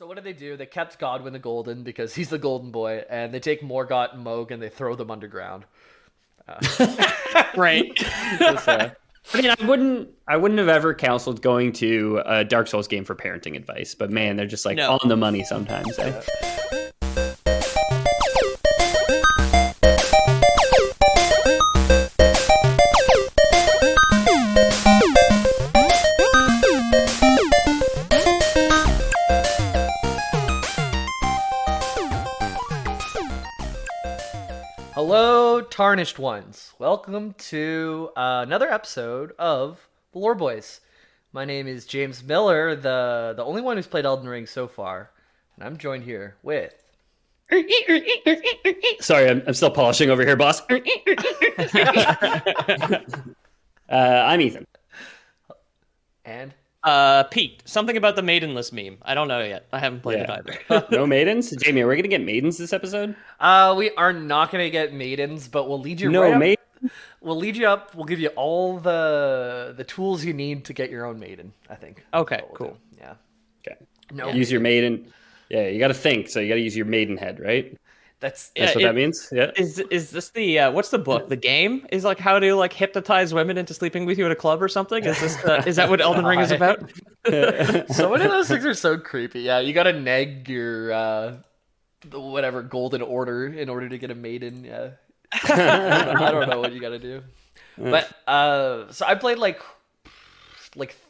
So what did they do? They kept Godwyn the Golden because he's the golden boy, and they take Morgott and Moog and they throw them underground. Right. I mean, I wouldn't have ever counseled going to a Dark Souls game for parenting advice, but man, they're just like No. on the money sometimes. Eh? Hello, Tarnished Ones. Welcome to another episode of The Lore Boys. My name is James Miller, the only one who's played Elden Ring so far, and I'm joined here with... Sorry, I'm still polishing over here, boss. I'm Ethan. And... Pete, something about the maidenless meme. I don't know yet. I haven't played it either. No maidens? Jamie, are we going to get maidens this episode? we are not going to get maidens, but we'll lead you right up. maidens? We'll lead you up. We'll give you all the tools you need to get your own maiden, I think. Okay, That's what we'll cool. do. Yeah. Okay. No. Use your maiden. Yeah, you got to think, so you got to use your maiden head, right? That's That's what that means? Yeah. Is this the what's the book? The game is like how to like hypnotize women into sleeping with you at a club or something? Is this is that what Elden Ring is about? So many of those things are so creepy. Yeah, you gotta neg your whatever golden order in order to get a maiden. Yeah, I don't know what you gotta do. But so I played like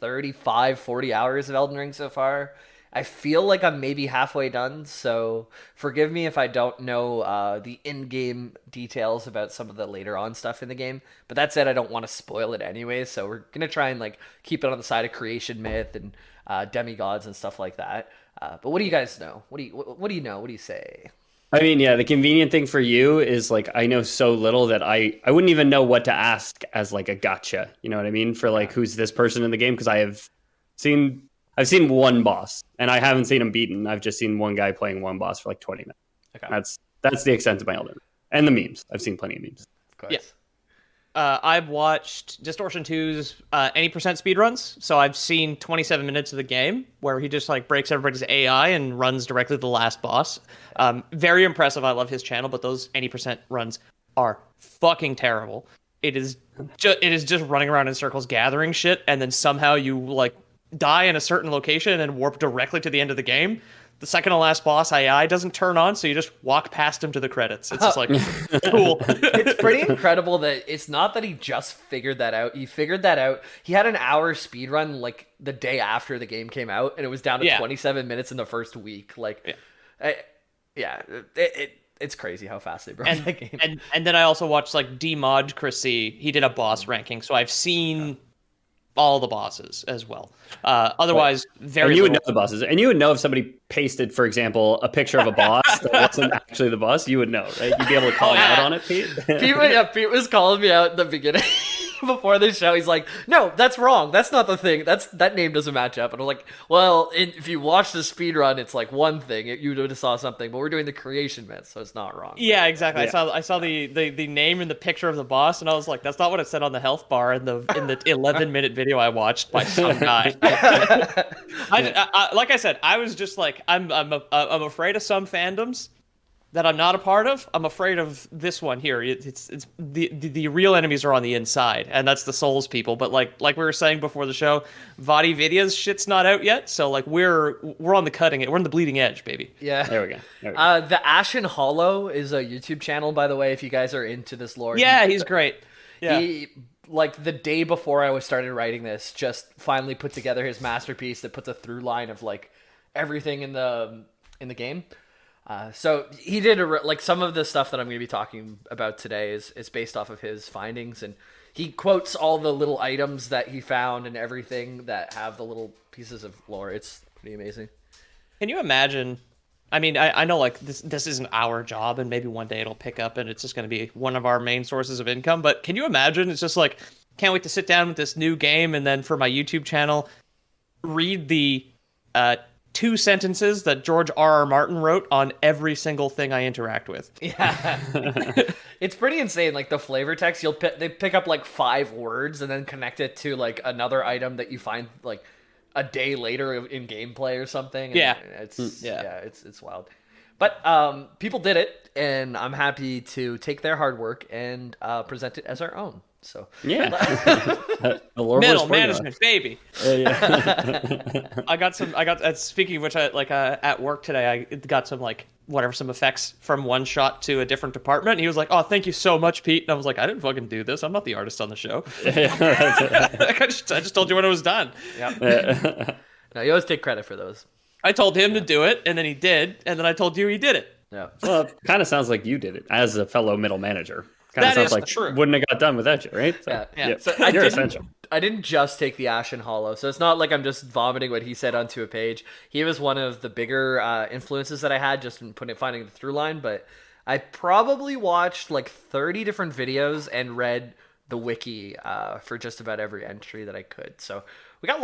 35, 40 hours of Elden Ring so far. I feel like I'm maybe halfway done, so forgive me if I don't know the in-game details about some of the later on stuff in the game. But that said, I don't want to spoil it anyway, so we're gonna try and like keep it on the side of creation myth and demigods and stuff like that. But what do you guys know? What do you know? What do you say? I mean, yeah, the convenient thing for you is like I know so little that I wouldn't even know what to ask as like a gotcha. You know what I mean? For like who's this person in the game? Because I've seen one boss, and I haven't seen him beaten. I've just seen one guy playing one boss for like 20 minutes. Okay. That's the extent of my Elden Ring. And the memes. I've seen plenty of memes. Of course. Yeah. I've watched Distortion 2's any percent speedruns, so I've seen 27 minutes of the game where he just like breaks everybody's AI and runs directly to the last boss. Very impressive. I love his channel, but those any percent runs are fucking terrible. It is just running around in circles gathering shit, and then somehow you like die in a certain location and warp directly to the end of the game. The second to last boss AI doesn't turn on, so you just walk past him to the credits. It's just like cool. It's pretty incredible that it's not that he just figured that out. He figured that out. He had an hour speed run like the day after the game came out, and it was down to 27 minutes in the first week. Like, it's crazy how fast they broke that game. And then I also watched like Demodcracy. He did a boss ranking, so I've seen all the bosses as well. Otherwise, very and you would know little. the bosses, and you would know if somebody pasted, for example, a picture of a boss that wasn't actually the boss. You would know, right? You'd be able to call out on it, Pete. Pete was calling me out in the beginning before the show. He's like, "No, that's wrong. That's not the thing. That name doesn't match up." And I'm like, "Well, if you watch the speed run, it's like one thing. You would have saw something, but we're doing the creation myth, so it's not wrong." Yeah, exactly. Yeah. I saw the name and the picture of the boss, and I was like, "That's not what it said on the health bar in the 11-minute video I watched by some guy." I like I said, I was just like, I'm afraid of some fandoms that I'm not a part of. I'm afraid of this one here. It's the real enemies are on the inside, and that's the Souls people. But like we were saying before the show, Vadi Vidya's shit's not out yet, so like we're on the cutting edge. We're on the bleeding edge, baby. Yeah. There we go. The Ashen Hollow is a YouTube channel, by the way, if you guys are into this lore. Yeah, he's great. Yeah. He, like the day before I was started writing this, just finally put together his masterpiece that puts a through line of like everything in the game. So he did like some of the stuff that I'm going to be talking about today is based off of his findings, and he quotes all the little items that he found and everything that have the little pieces of lore. It's pretty amazing. Can you imagine? I mean, I know like this isn't our job, and maybe one day it'll pick up, and it's just going to be one of our main sources of income. But can you imagine? It's just like, can't wait to sit down with this new game, and then for my YouTube channel, read the 2 sentences that George R.R. Martin wrote on every single thing I interact with. Yeah. It's pretty insane. Like the flavor text, they pick up like 5 words and then connect it to like another item that you find like a day later in gameplay or something. And Yeah. It's wild. But people did it, and I'm happy to take their hard work and present it as our own. So Yeah. The Lord Middle was formula. management, baby. I got speaking of which, at work today, I got some some effects from one shot to a different department. And he was like, "Oh, thank you so much, Pete." And I was like, "I didn't fucking do this. I'm not the artist on the show. I just told you when it was done." Yeah. No, you always take credit for those. I told him to do it, and then he did, and then I told you he did it. Yeah. Well, it kind of sounds like you did it as a fellow middle manager. Kind of That sounds is like true. wouldn't have got done without you, right? So, Yeah. So you're essential. I didn't just take the Ashen Hollow, so it's not like I'm just vomiting what he said onto a page. He was one of the bigger influences that I had just in finding the through line, but I probably watched 30 different videos and read the wiki for just about every entry that I could. So we got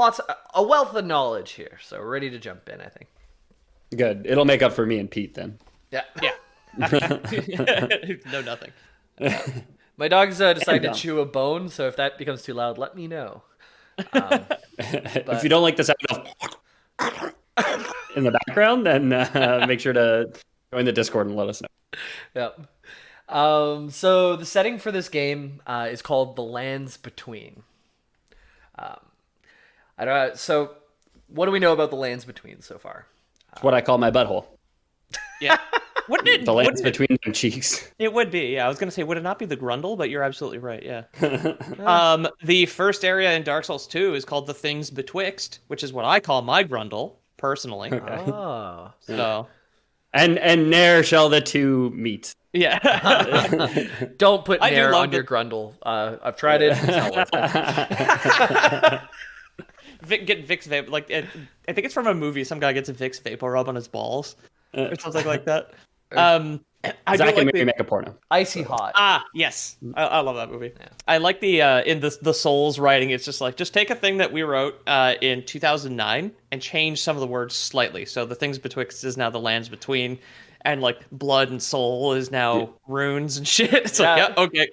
a wealth of knowledge here, so we're ready to jump in, I think. Good. It'll make up for me and Pete then. Yeah. No, nothing. My dog's decided to chew a bone, so if that becomes too loud, let me know. If you don't like the sound of in the background, then make sure to join the Discord and let us know. Yep. So the setting for this game is called The Lands Between. So what do we know about The Lands Between so far? It's what I call my butthole. Yeah. Wouldn't The lands between them cheeks. It would be, yeah. I was going to say, would it not be the Grundle? But you're absolutely right, yeah. The first area in Dark Souls 2 is called the Things Betwixt, which is what I call my Grundle, personally. Okay. Oh. So, And ne'er shall the two meet. yeah. Don't put I do Nair love on your Grundle. I've tried it. It's not worth it. Get Vicks Vape. I think it's from a movie. Some guy gets a Vicks Vapor Rub on his balls. Or something like that. I Zach do and like Mary make a porno. Icy hot. Yes. I love that movie. Yeah. I like the in the Souls writing, it's just take a thing that we wrote in 2009 and change some of the words slightly. So the Things Betwixt is now the Lands Between, and blood and soul is now runes and shit. It's okay.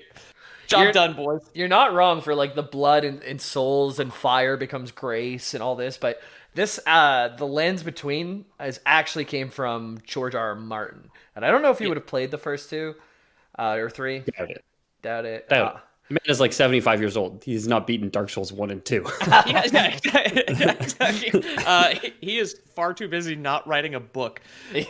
Job done, boys. You're not wrong for the blood and souls and fire becomes grace and all this, but this the Lands Between actually came from George R. R. Martin, and I don't know if he would have played the first two or three. Doubt it. The man is 75 years old. He's not beaten Dark Souls 1 and 2. Exactly. He is far too busy not writing a book. He's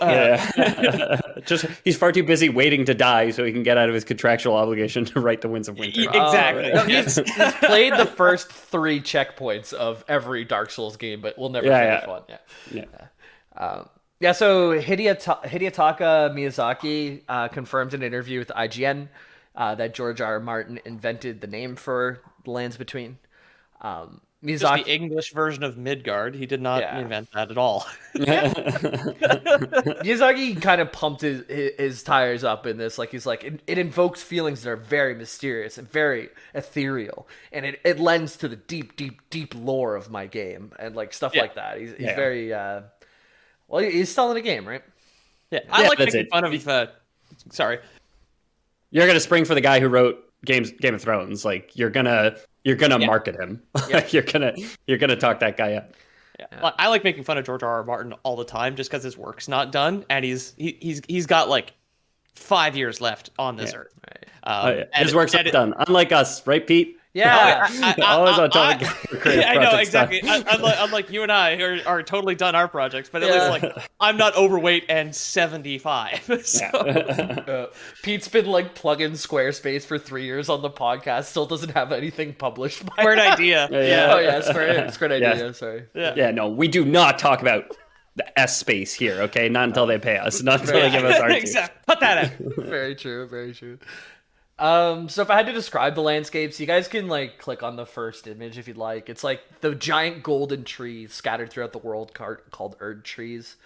far too busy waiting to die so he can get out of his contractual obligation to write the Winds of Winter. Exactly. He's played the first 3 checkpoints of every Dark Souls game, but we'll never finish one. So Hidetaka Miyazaki confirmed in an interview with IGN that George R. R. Martin invented the name for The Lands Between. Just the English version of Midgard. He did not invent that at all. Miyazaki kind of pumped his tires up in this. He's it invokes feelings that are very mysterious and very ethereal, and it lends to the deep, deep, deep lore of my game and stuff like that. He's very he's selling a game, right? Yeah, I like making fun of. Sorry. You're gonna spring for the guy who wrote Game of Thrones. You're gonna market him. You're gonna talk that guy up. Yeah. I like making fun of George R. R. Martin all the time just because his work's not done, and he's got 5 years left on this earth. Right. His work's not done, unlike us, right, Pete? Yeah, always on top of creative I know project exactly. stuff. Unlike you and I are totally done our projects, but at least I'm not overweight and 75. So. Pete's been plugging Squarespace for 3 years on the podcast, still doesn't have anything published. Squared idea. Squared idea. Sorry. Yeah, no, we do not talk about the S space here. Okay, not until they pay us, not until they give us our exactly. Put that in. Very true. Very true. So if I had to describe the landscapes, you guys can click on the first image if you'd like. It's the giant golden trees scattered throughout the world called Erd trees.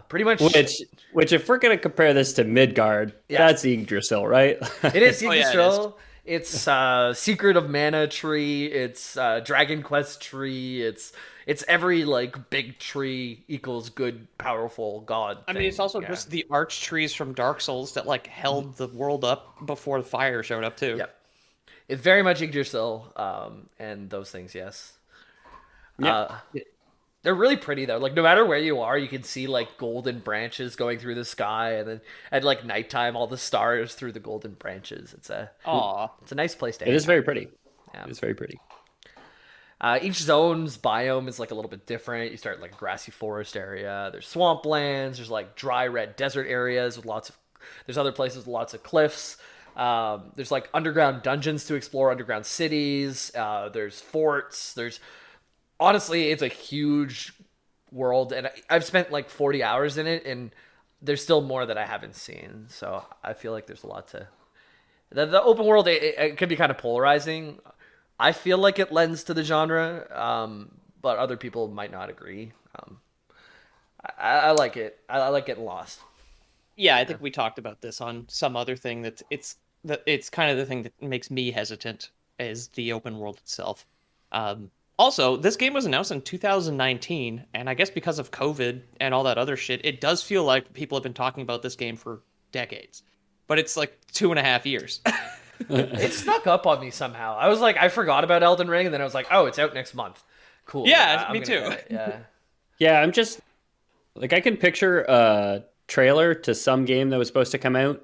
Pretty much. Which if we're gonna compare this to Midgard, that's Yggdrasil, right? It is Yggdrasil. It's Secret of Mana tree. It's Dragon Quest tree. It's every big tree equals good, powerful god. I mean, it's also just the arch trees from Dark Souls that held the world up before the fire showed up too. Yep, it's very much Yggdrasil, and those things. Yes. Yeah. They're really pretty though. Like no matter where you are, you can see like golden branches going through the sky, and then at like nighttime, all the stars through the golden branches. It's a nice place to. It is very pretty. Yeah. It's very pretty. Each zone's biome is like a little bit different. You start like a grassy forest area. There's swamplands. There's like dry red desert areas with lots of. There's other places with lots of cliffs. There's like underground dungeons to explore, underground cities. There's forts. Honestly, it's a huge world, and I've spent like 40 hours in it, and there's still more that I haven't seen. So I feel like there's a lot to. The open world, it can be kind of polarizing. I feel like it lends to the genre, but other people might not agree. I like it. I like getting lost. Yeah, I think we talked about this on some other thing. It's kind of the thing that makes me hesitant is the open world itself. Also, this game was announced in 2019, and I guess because of COVID and all that other shit, it does feel like people have been talking about this game for decades. But it's like 2.5 years. It snuck up on me somehow. I was like, I forgot about Elden Ring, and then I was like, oh, it's out next month. Cool. Yeah, me too. Yeah. Yeah, I'm just like I can picture a trailer to some game that was supposed to come out,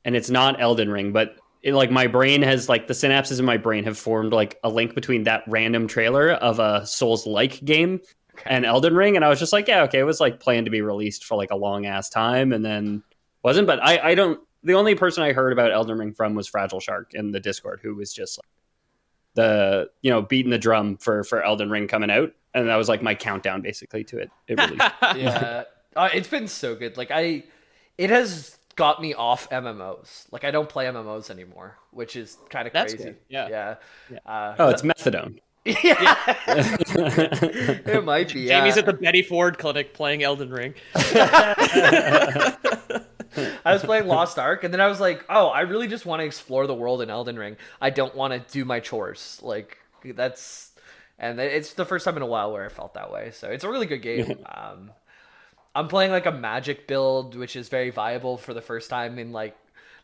and it's not Elden Ring, but like my brain has like the synapses in my brain have formed like a link between that random trailer of a Souls-like game and Elden Ring, and I was just like, yeah, okay, it was like planned to be released for like a long ass time, and then wasn't. But I don't. The only person I heard about Elden Ring from was Fragile Shark in the Discord, who was just like beating the drum for Elden Ring coming out, and that was like my countdown basically to it. It released. Yeah, it's been so good. Like it has got me off MMOs. Like I don't play MMOs anymore, which is kind of crazy. Good. Yeah. It's methadone. Yeah, it might be. Jamie's at the Betty Ford clinic playing Elden Ring. I was playing Lost Ark, and then I was like, oh, I really just want to explore the world in Elden Ring. I don't want to do my chores. Like and it's the first time in a while where I felt that way. So it's a really good game. I'm playing like a magic build, which is very viable for the first time in like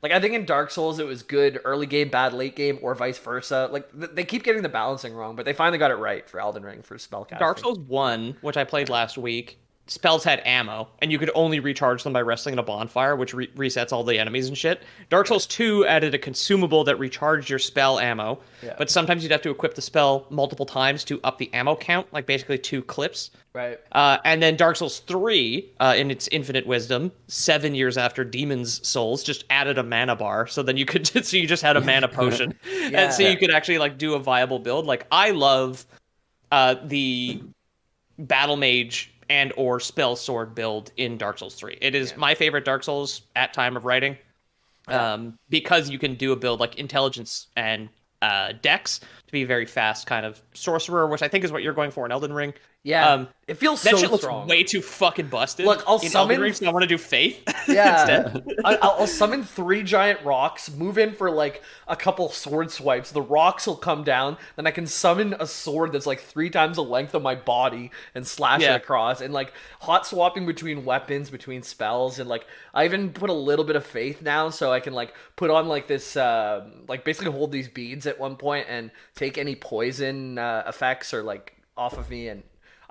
I think in Dark Souls it was good early game, bad late game, or vice versa. Like they keep getting the balancing wrong, but they finally got it right for Elden Ring for spellcasting. Dark Souls 1, which I played last week, spells had ammo, and you could only recharge them by wrestling in a bonfire, which resets all the enemies and shit. Dark Souls 2 added a consumable that recharged your spell ammo, but sometimes you'd have to equip the spell multiple times to up the ammo count, like basically 2 clips. Right. And then Dark Souls 3, in its infinite wisdom, 7 years after Demon's Souls, just added a mana bar, so then you could so you just had a mana potion, and so you could actually like do a viable build. Like I love the battle mage and or spell sword build in Dark Souls 3. It is my favorite Dark Souls at time of writing, because you can do a build like intelligence and dex to be very fast kind of sorcerer, which I think is what you're going for in Elden Ring. Yeah, it feels that so shit looks strong. way too fucking busted. Look, I'll in summon. Elden Ring, so I want to do faith. Yeah, I'll summon 3 giant rocks, move in for like a couple sword swipes. The rocks will come down, then I can summon a sword that's like 3 times the length of my body and slash it across. And like hot swapping between weapons, between spells, and like I even put a little bit of faith now, so I can like put on like this, like basically hold these beads at one point and take any poison effects or like off of me, and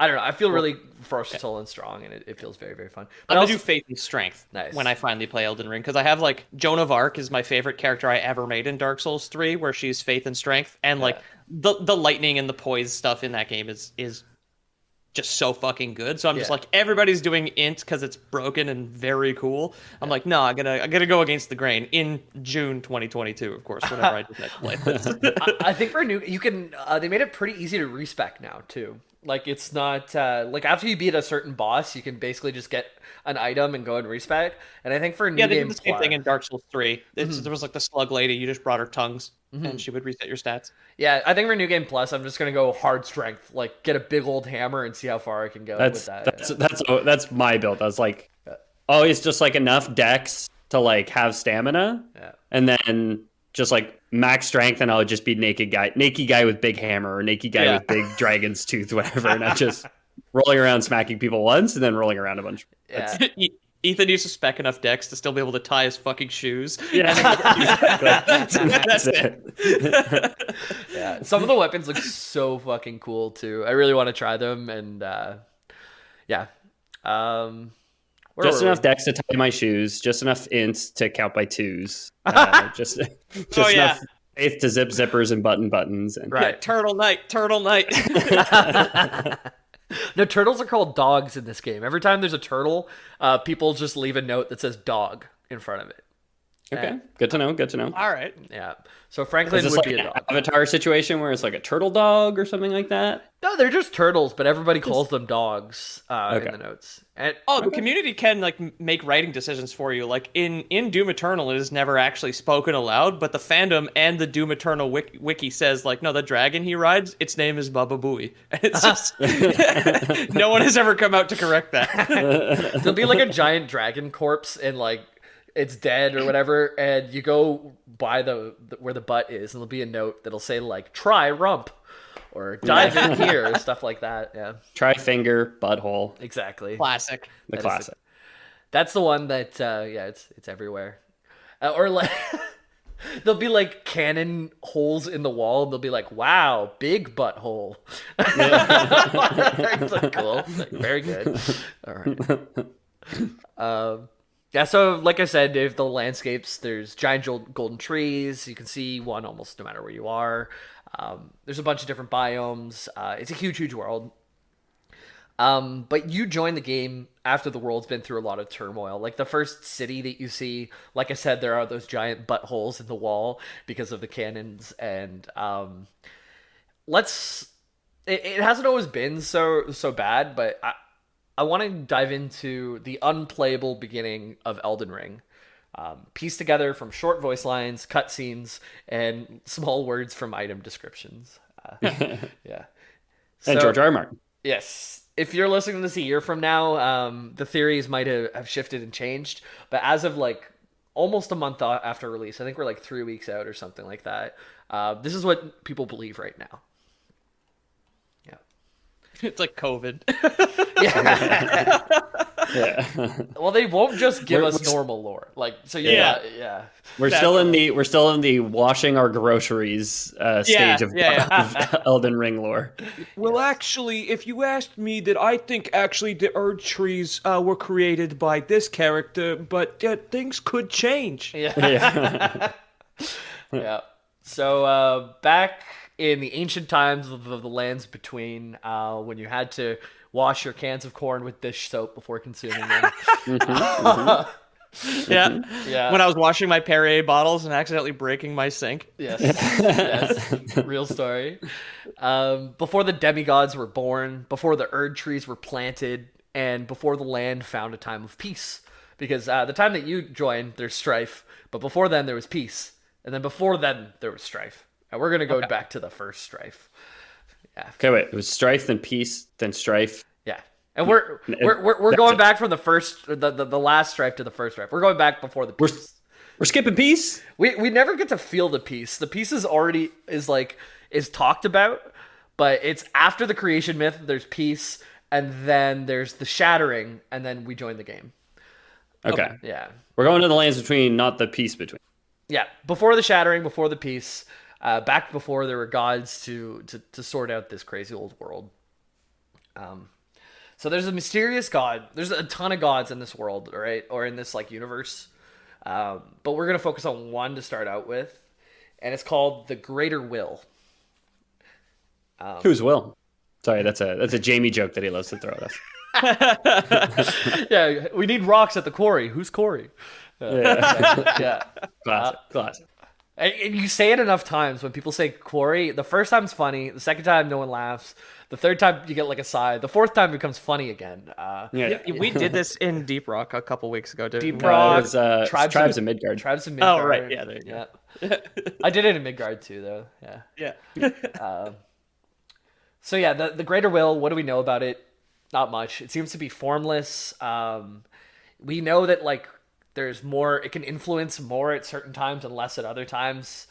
I don't know. I feel really versatile and strong, and it feels very, very fun. But I'm gonna do faith and strength Nice. when I finally play Elden Ring, because I have like Joan of Arc is my favorite character I ever made in Dark Souls 3, where she's faith and strength, and like the lightning and the poise stuff in that game is just so fucking good. So I'm just like, everybody's doing int because it's broken and very cool. I'm like, no, I'm gonna go against the grain in June 2022, of course, whenever I decide to play this. I think for new, you can. They made it pretty easy to respec now too. Like it's not like after you beat a certain boss, you can basically just get an item and go and respec. And I think for new they game did the same thing in Dark Souls 3. There was like the slug lady. You just brought her tongues, and she would reset your stats. Yeah, I think for new game plus, I'm just gonna go hard strength, like get a big old hammer and see how far I can go with that. That's my build. I was like, it's just like enough dex to like have stamina, and then just like max strength, and I'll just be naked guy with big hammer, or naked guy with big dragon's tooth, whatever, and I'm just rolling around smacking people once and then rolling around a bunch. Ethan used to spec enough dex to still be able to tie his fucking shoes. Yeah, That's it. Yeah, some of the weapons look so fucking cool too. I really want to try them, and Yeah. Where Just were enough we? dex to tie my shoes, just enough ints to count by twos, just Oh, yeah. enough faith to zip zippers and button buttons. And Right. Turtle Knight, Turtle Knight. No, turtles are called dogs in this game. Every time there's a turtle, people just leave a note that says dog in front of it. Okay, good to know. Good to know. All right. Yeah. So Franklin Is this would like be an a dog. Avatar situation where it's like a turtle dog or something like that? No, they're just turtles, but everybody calls them dogs Okay. in the notes. And Oh, the community can like make writing decisions for you. Like in Doom Eternal, it is never actually spoken aloud, but the fandom and the Doom Eternal wiki says like, no, the dragon he rides, its name is Baba Booey. It's just no one has ever come out to correct that. there'll be like a giant dragon corpse and like it's dead or whatever, and you go by the where the butt is, and there'll be a note that'll say like "try rump" or "dive in here" or stuff like that. Yeah, Try finger, butthole, exactly. Classic. the That is classic. That's the one that yeah, it's everywhere. Or like there'll be like cannon holes in the wall, and they'll be like, "Wow, big butthole." It's like, cool, like, very good. All right. Yeah, so like I said, if the landscapes, there's giant golden trees. You can see one almost no matter where you are. There's a bunch of different biomes. It's a huge, huge world. But you join the game after the world's been through a lot of turmoil. Like the first city that you see, like I said, there are those giant buttholes in the wall because of the cannons. And it hasn't always been so bad, but I want to dive into the unplayable beginning of Elden Ring. Pieced together from short voice lines, cutscenes, and small words from item descriptions. Yeah. And George R. R. Martin. Yes. If you're listening to this a year from now, the theories might have shifted and changed. But as of like almost a month after release, I think we're like 3 weeks out or something like that. This is what people believe right now. It's like COVID. Yeah. Yeah. Well, they won't just give We're- us normal lore. Like, so Yeah. yeah. We're still in the washing our groceries stage of Elden Ring lore. Well, actually, if you asked me, that I think actually the Erd trees were created by this character, but things could change. Yeah. Yeah. So back in the ancient times of the lands between, when you had to wash your cans of corn with dish soap before consuming them. Yeah. Yeah. When I was washing my Perrier bottles and accidentally breaking my sink. Yes. Yes. Real story. Before the demigods were born, before the Erd trees were planted, and before the land found a time of peace. Because the time that you joined, there's strife, but before then there was peace. And then before then there was strife. And we're going to go back to the first strife. Yeah. Okay, wait. It was strife, then peace, then strife. Yeah. And we're going back from the last strife to the first strife. We're going back before the peace. We're skipping peace? We never get to feel the peace. The peace is already is talked about, but it's after the creation myth. There's peace, and then there's the shattering, and then we join the game. Okay. Yeah, We're going to the lands between, not the peace between. yeah. Before the shattering, before the peace, back before there were gods to sort out this crazy old world. So there's a mysterious god. There's a ton of gods in this world, right, or in this like universe. But we're gonna focus on one to start out with, and it's called the Greater Will. Who's Will? Sorry, that's a Jamie joke that he loves to throw at us. Yeah, we need rocks at the quarry. Who's Corey? Yeah. Classic. And you say it enough times when people say quarry. The first time's funny. The second time, no one laughs. The third time, you get like a sigh. The fourth time becomes funny again. Yeah. We did this in Deep Rock a couple weeks ago, didn't Deep we? Rock, It was Tribes in Midgard. Tribes in Midgard. Oh, right. Yeah, there you go. Yeah. I did it in Midgard too, though. Yeah. Yeah. So yeah, the Greater Will. What do we know about it? Not much. It seems to be formless. We know that like there's more. It can influence more at certain times and less at other times.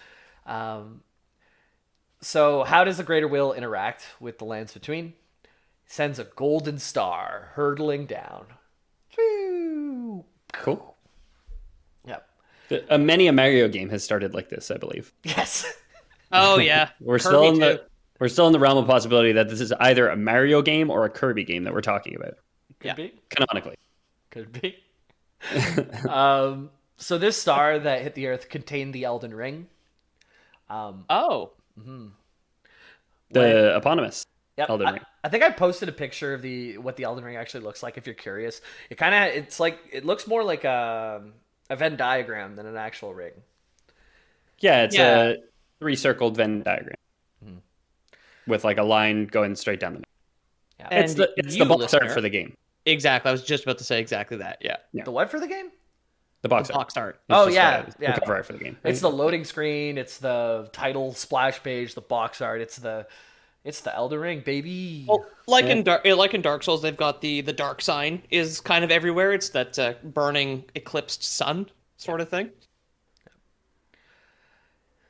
So how does the Greater Will interact with the lands between? It sends a golden star hurtling down. Woo! Cool. Yep. Many a Mario game has started like this, I believe. Yes. Oh yeah. We're Kirby still in too. the realm of possibility that this is either a Mario game or a Kirby game that we're talking about. Could Yeah. be. Canonically. Could be. So this star that hit the Earth contained the Elden Ring. Oh. The eponymous Yep. Elden Ring. I think I posted a picture of what the Elden Ring actually looks like. If you're curious, it looks more like a Venn diagram than an actual ring. Yeah, it's Yeah. a three-circled Venn diagram with like a line going straight down the middle. Yeah. And It's you, the box listener- art for the game. Exactly. I was just about to say exactly that. Yeah. Yeah. The what for the game? The box art. Box art. It's Oh, just yeah, the yeah. cover art for the game. It's the loading screen. It's the title splash page. The box art. It's the Elden Ring, baby. Well, like in Dark Souls, they've got the dark sign is kind of everywhere. It's that burning eclipsed sun sort of thing.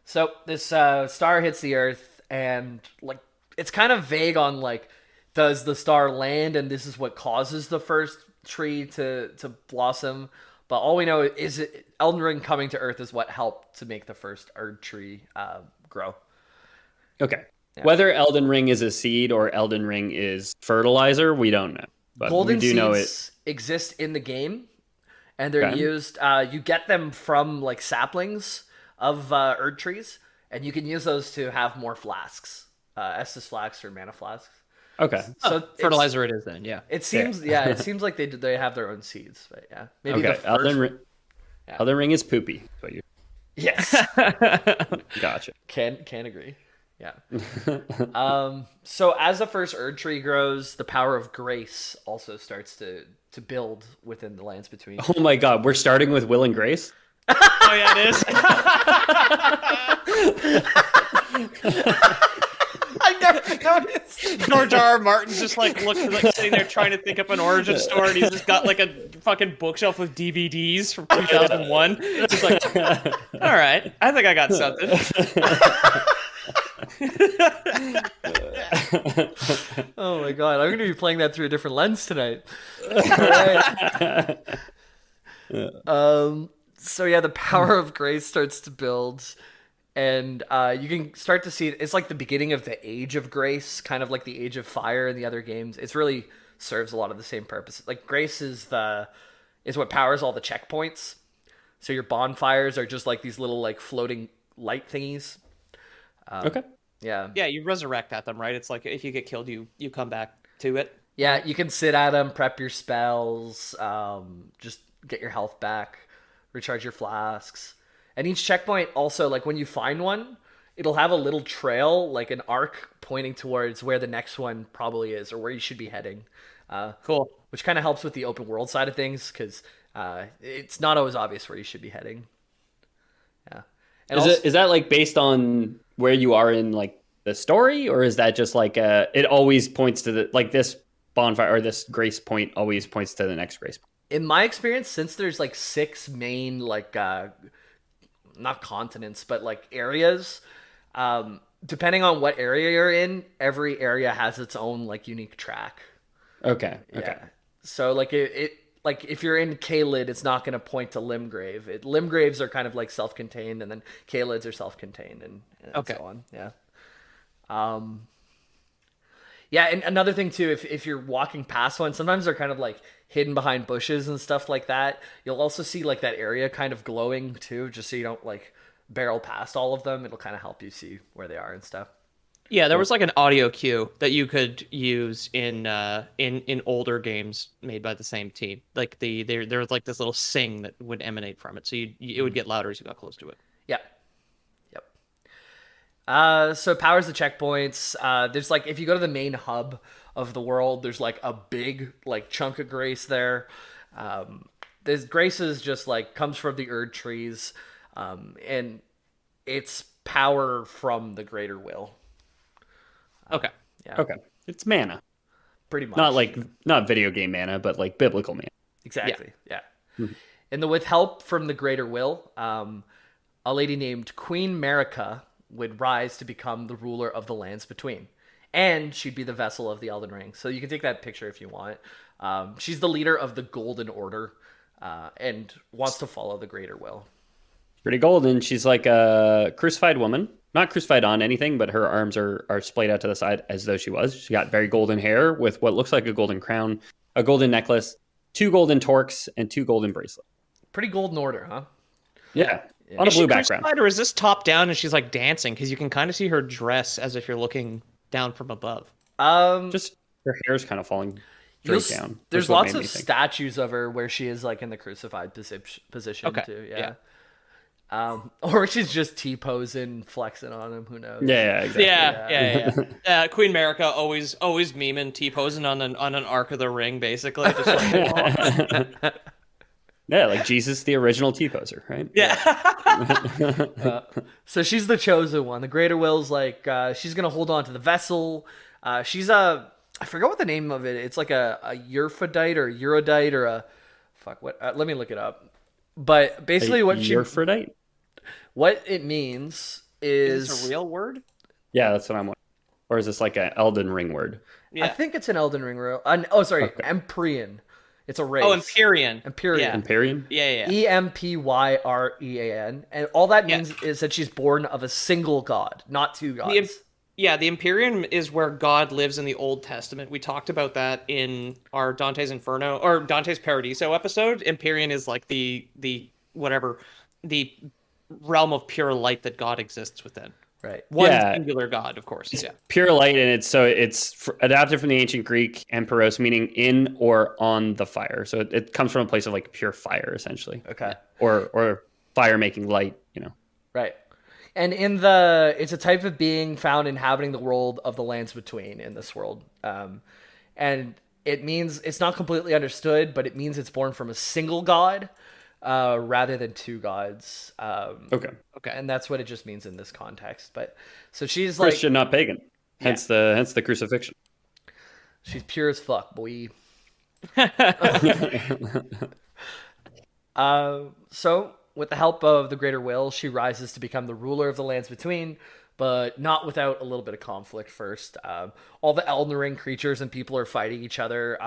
So this star hits the Earth, and like it's kind of vague on like, does the star land, and this is what causes the first tree to blossom. But all we know is Elden Ring coming to Earth is what helped to make the first Erd tree grow. Okay. Whether Elden Ring is a seed or Elden Ring is fertilizer, we don't know. But Golden we do seeds know it. exist in the game, and they're Okay. used. You get them from like saplings of Erd trees, and you can use those to have more flasks, Estus flasks or mana flasks. Okay. So it's- Fertilizer it is then, yeah. It seems, it seems like they have their own seeds, but yeah, maybe Okay. the first. Elden Ring is poopy. But you Yes, gotcha. can agree. Yeah. So as the first Erd tree grows, the power of grace also starts to build within the lands between. Oh my God, we're starting with Will and Grace. Oh yeah, it is. I never noticed. George R. Martin's just like sitting there trying to think up an origin story, and he's just got like a fucking bookshelf with DVDs from 2001. Just like, all right, I think I got something. Oh my god, I'm going to be playing that through a different lens tonight. Alright. So yeah, the power of grace starts to build, and you can start to see it's like the beginning of the age of grace, kind of like the age of fire in the other games. It's really serves a lot of the same purpose. Like grace is what powers all the checkpoints. So your bonfires are just like these little like floating light thingies. Okay. Yeah. Yeah, you resurrect at them, right? It's like if you get killed, you come back to it. Yeah, you can sit at them, prep your spells, just get your health back, recharge your flasks. And each checkpoint also, like when you find one, it'll have a little trail, like an arc pointing towards where the next one probably is or where you should be heading. Cool. Which kind of helps with the open world side of things because it's not always obvious where you should be heading. Yeah. And Is that like based on where you are in like the story, or is that just like it always points to the like this bonfire or this grace point always points to the next grace point? in my experience, since there's like 6 main like not continents but like areas, depending on what area you're in, every area has its own like unique track. Okay. Yeah. So like it like if you're in Caelid, it's not going to point to Limgrave. Limgraves are kind of like self-contained, and then Caelids are self-contained, and Okay. so on. Yeah. Yeah, and another thing too, if you're walking past one, sometimes they're kind of like hidden behind bushes and stuff like that. You'll also see like that area kind of glowing too, just so you don't like barrel past all of them. It'll kind of help you see where they are and stuff. Yeah, there was like an audio cue that you could use in older games made by the same team. Like there was like this little sing that would emanate from it, so it would get louder as you got close to it. Yeah. Yep. So it powers the checkpoints. There's like, if you go to the main hub of the world, there's like a big like chunk of grace there. This grace is just like comes from the Erd trees, and it's power from the greater will. Okay. Yeah. Okay. It's mana. Pretty much. Not video game mana, but like biblical mana. Exactly. Yeah. And with help from the greater will, a lady named Queen Marika would rise to become the ruler of the lands between, and she'd be the vessel of the Elden Ring. So you can take that picture if you want. She's the leader of the Golden Order, and wants to follow the greater will. Pretty golden. She's like a crucified woman. Not crucified on anything, but her arms are splayed out to the side as though she was. She got very golden hair with what looks like a golden crown. a golden necklace, 2 golden torques, and 2 golden bracelets. Pretty golden order, huh? Yeah. On a Is she blue background. crucified, or is this top down and she's like dancing? Because you can kind of see her dress as if you're looking down from above. Just her hair's kind of falling You'll straight s- down. There's That's what lots made of me think. statues of her where she is like in the crucified position Okay, too. yeah. Or she's just T-posing, flexing on him. Who knows? Yeah, exactly. Yeah. Queen Marika always memeing T-posing on an Ark of the Ring, basically. Just like, Yeah, like Jesus, the original T-poser, right? So she's the chosen one. The Greater Will's like she's gonna hold on to the vessel. She's a I forgot what the name of it. It's like a Euphrodite or Eurodite or a fuck what. Let me look it up. But basically, Euphrodite? what it means is is this a real word? Yeah, that's what I'm wondering. Or is this like an Elden Ring word? Yeah. I think it's an Elden Ring rule. Empyrean. It's a race. Oh, Empyrean. Empyrean. Empyrean? Yeah. Empyrean, and all that means is that she's born of a single god, not two gods. The Empyrean is where God lives in the Old Testament. We talked about that in our Dante's Inferno or Dante's Paradiso episode. Empyrean is like the realm of pure light that God exists within. Right. One Yeah. singular God, of course. Yeah. Pure light, and it's adapted from the ancient Greek emperos, meaning in or on the fire. So it comes from a place of like pure fire, essentially. Okay. Or fire making light, you know. Right. And it's a type of being found inhabiting the world of the lands between in this world. And it means it's not completely understood, but it means it's born from a single god rather than two gods. Okay. And that's what it just means in this context. But so she's Christian, not pagan. Hence the crucifixion. She's pure as fuck, boy. So, with the help of the Greater Will, she rises to become the ruler of the lands between, but not without a little bit of conflict first. All the Elden Ring creatures and people are fighting each other.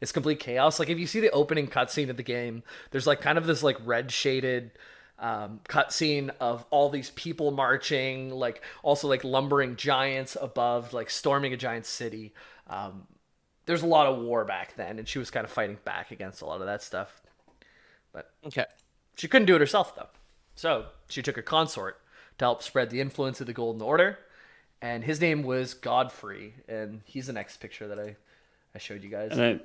It's complete chaos. Like, if you see the opening cutscene of the game, there's like kind of this like red shaded cutscene of all these people marching, like also like lumbering giants above, like storming a giant city. There's a lot of war back then, and she was kind of fighting back against a lot of that stuff. But Okay. she couldn't do it herself, though. So she took a consort to help spread the influence of the Golden Order, and his name was Godfrey, and he's the next picture that I showed you guys. And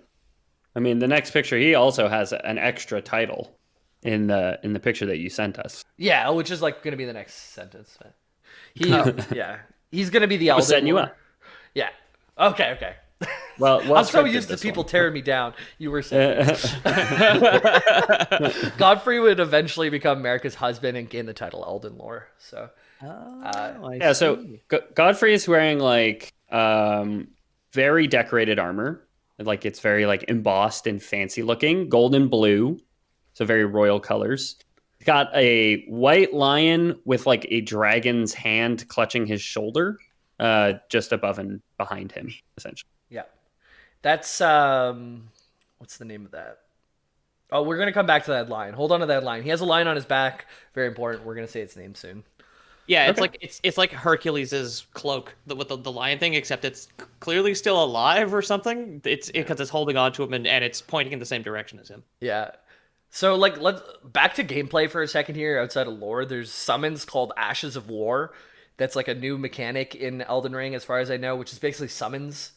I mean, the next picture, he also has an extra title in the picture that you sent us. Yeah, which is like going to be the next sentence. He's going to be the I Elden was setting you Lord. up. Yeah. Okay. Well, I'm so scripted used to this people one. tearing me down. You were saying Godfrey would eventually become Marika's husband and gain the title Elden Lore. So Yeah, so Godfrey is wearing like very decorated armor. Like it's very like embossed and fancy looking, gold and blue. So very royal colors. He's got a white lion with like a dragon's hand clutching his shoulder, just above and behind him, essentially. yeah, that's what's the name of that? Oh, we're gonna come back to that line. Hold on to that line. He has a lion on his back. Very important. We're gonna say its name soon. Yeah, it's like Hercules' cloak with the lion thing, except it's clearly still alive or something. It's because it's holding on to him and it's pointing in the same direction as him. Yeah. So like let's back to gameplay for a second here outside of lore. There's summons called Ashes of War. That's like a new mechanic in Elden Ring as far as I know, which is basically summons.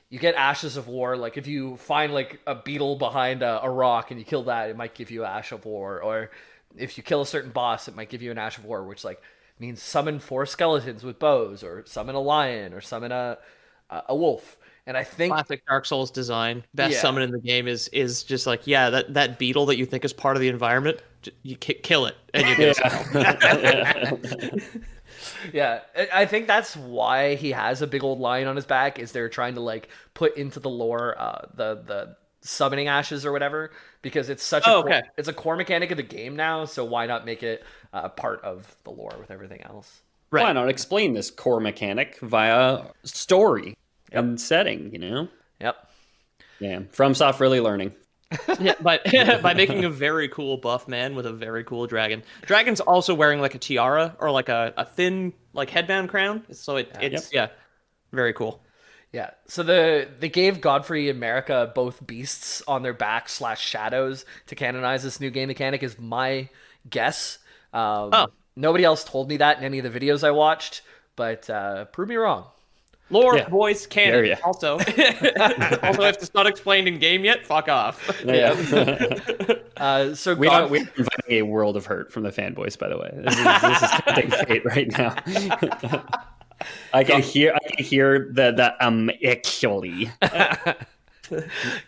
You get Ashes of War, like if you find like a beetle behind a rock and you kill that, it might give you Ash of War. Or if you kill a certain boss, it might give you an Ash of War, which like means summon 4 skeletons with bows, or summon a lion, or summon a wolf. And I think Classic Dark Souls design. Best Yeah. summon in the game is just like, that beetle that you think is part of the environment, you kill it and you get a Yeah, I think that's why he has a big old lion on his back. Is they're trying to like put into the lore the summoning ashes or whatever, because it's such it's a core mechanic of the game now. So why not make it part of the lore with everything else? Right. Why not explain this core mechanic via story and setting? You know. Yep. Yeah, FromSoft really learning. Yeah, but by making a very cool buff man with a very cool dragon. Dragon's also wearing like a tiara or like a thin like headband crown. So it's very cool. Yeah. So they gave Godfrey and Marika both beasts on their back / shadows to canonize this new game mechanic is my guess. Nobody else told me that in any of the videos I watched, but prove me wrong. Lore, Yeah. voice, canon. Yeah. Also, if it's not explained in game yet, fuck off. Yeah. So We're inviting a world of hurt from the fanboys, by the way. This is tempting fate right now. I can hear the actually.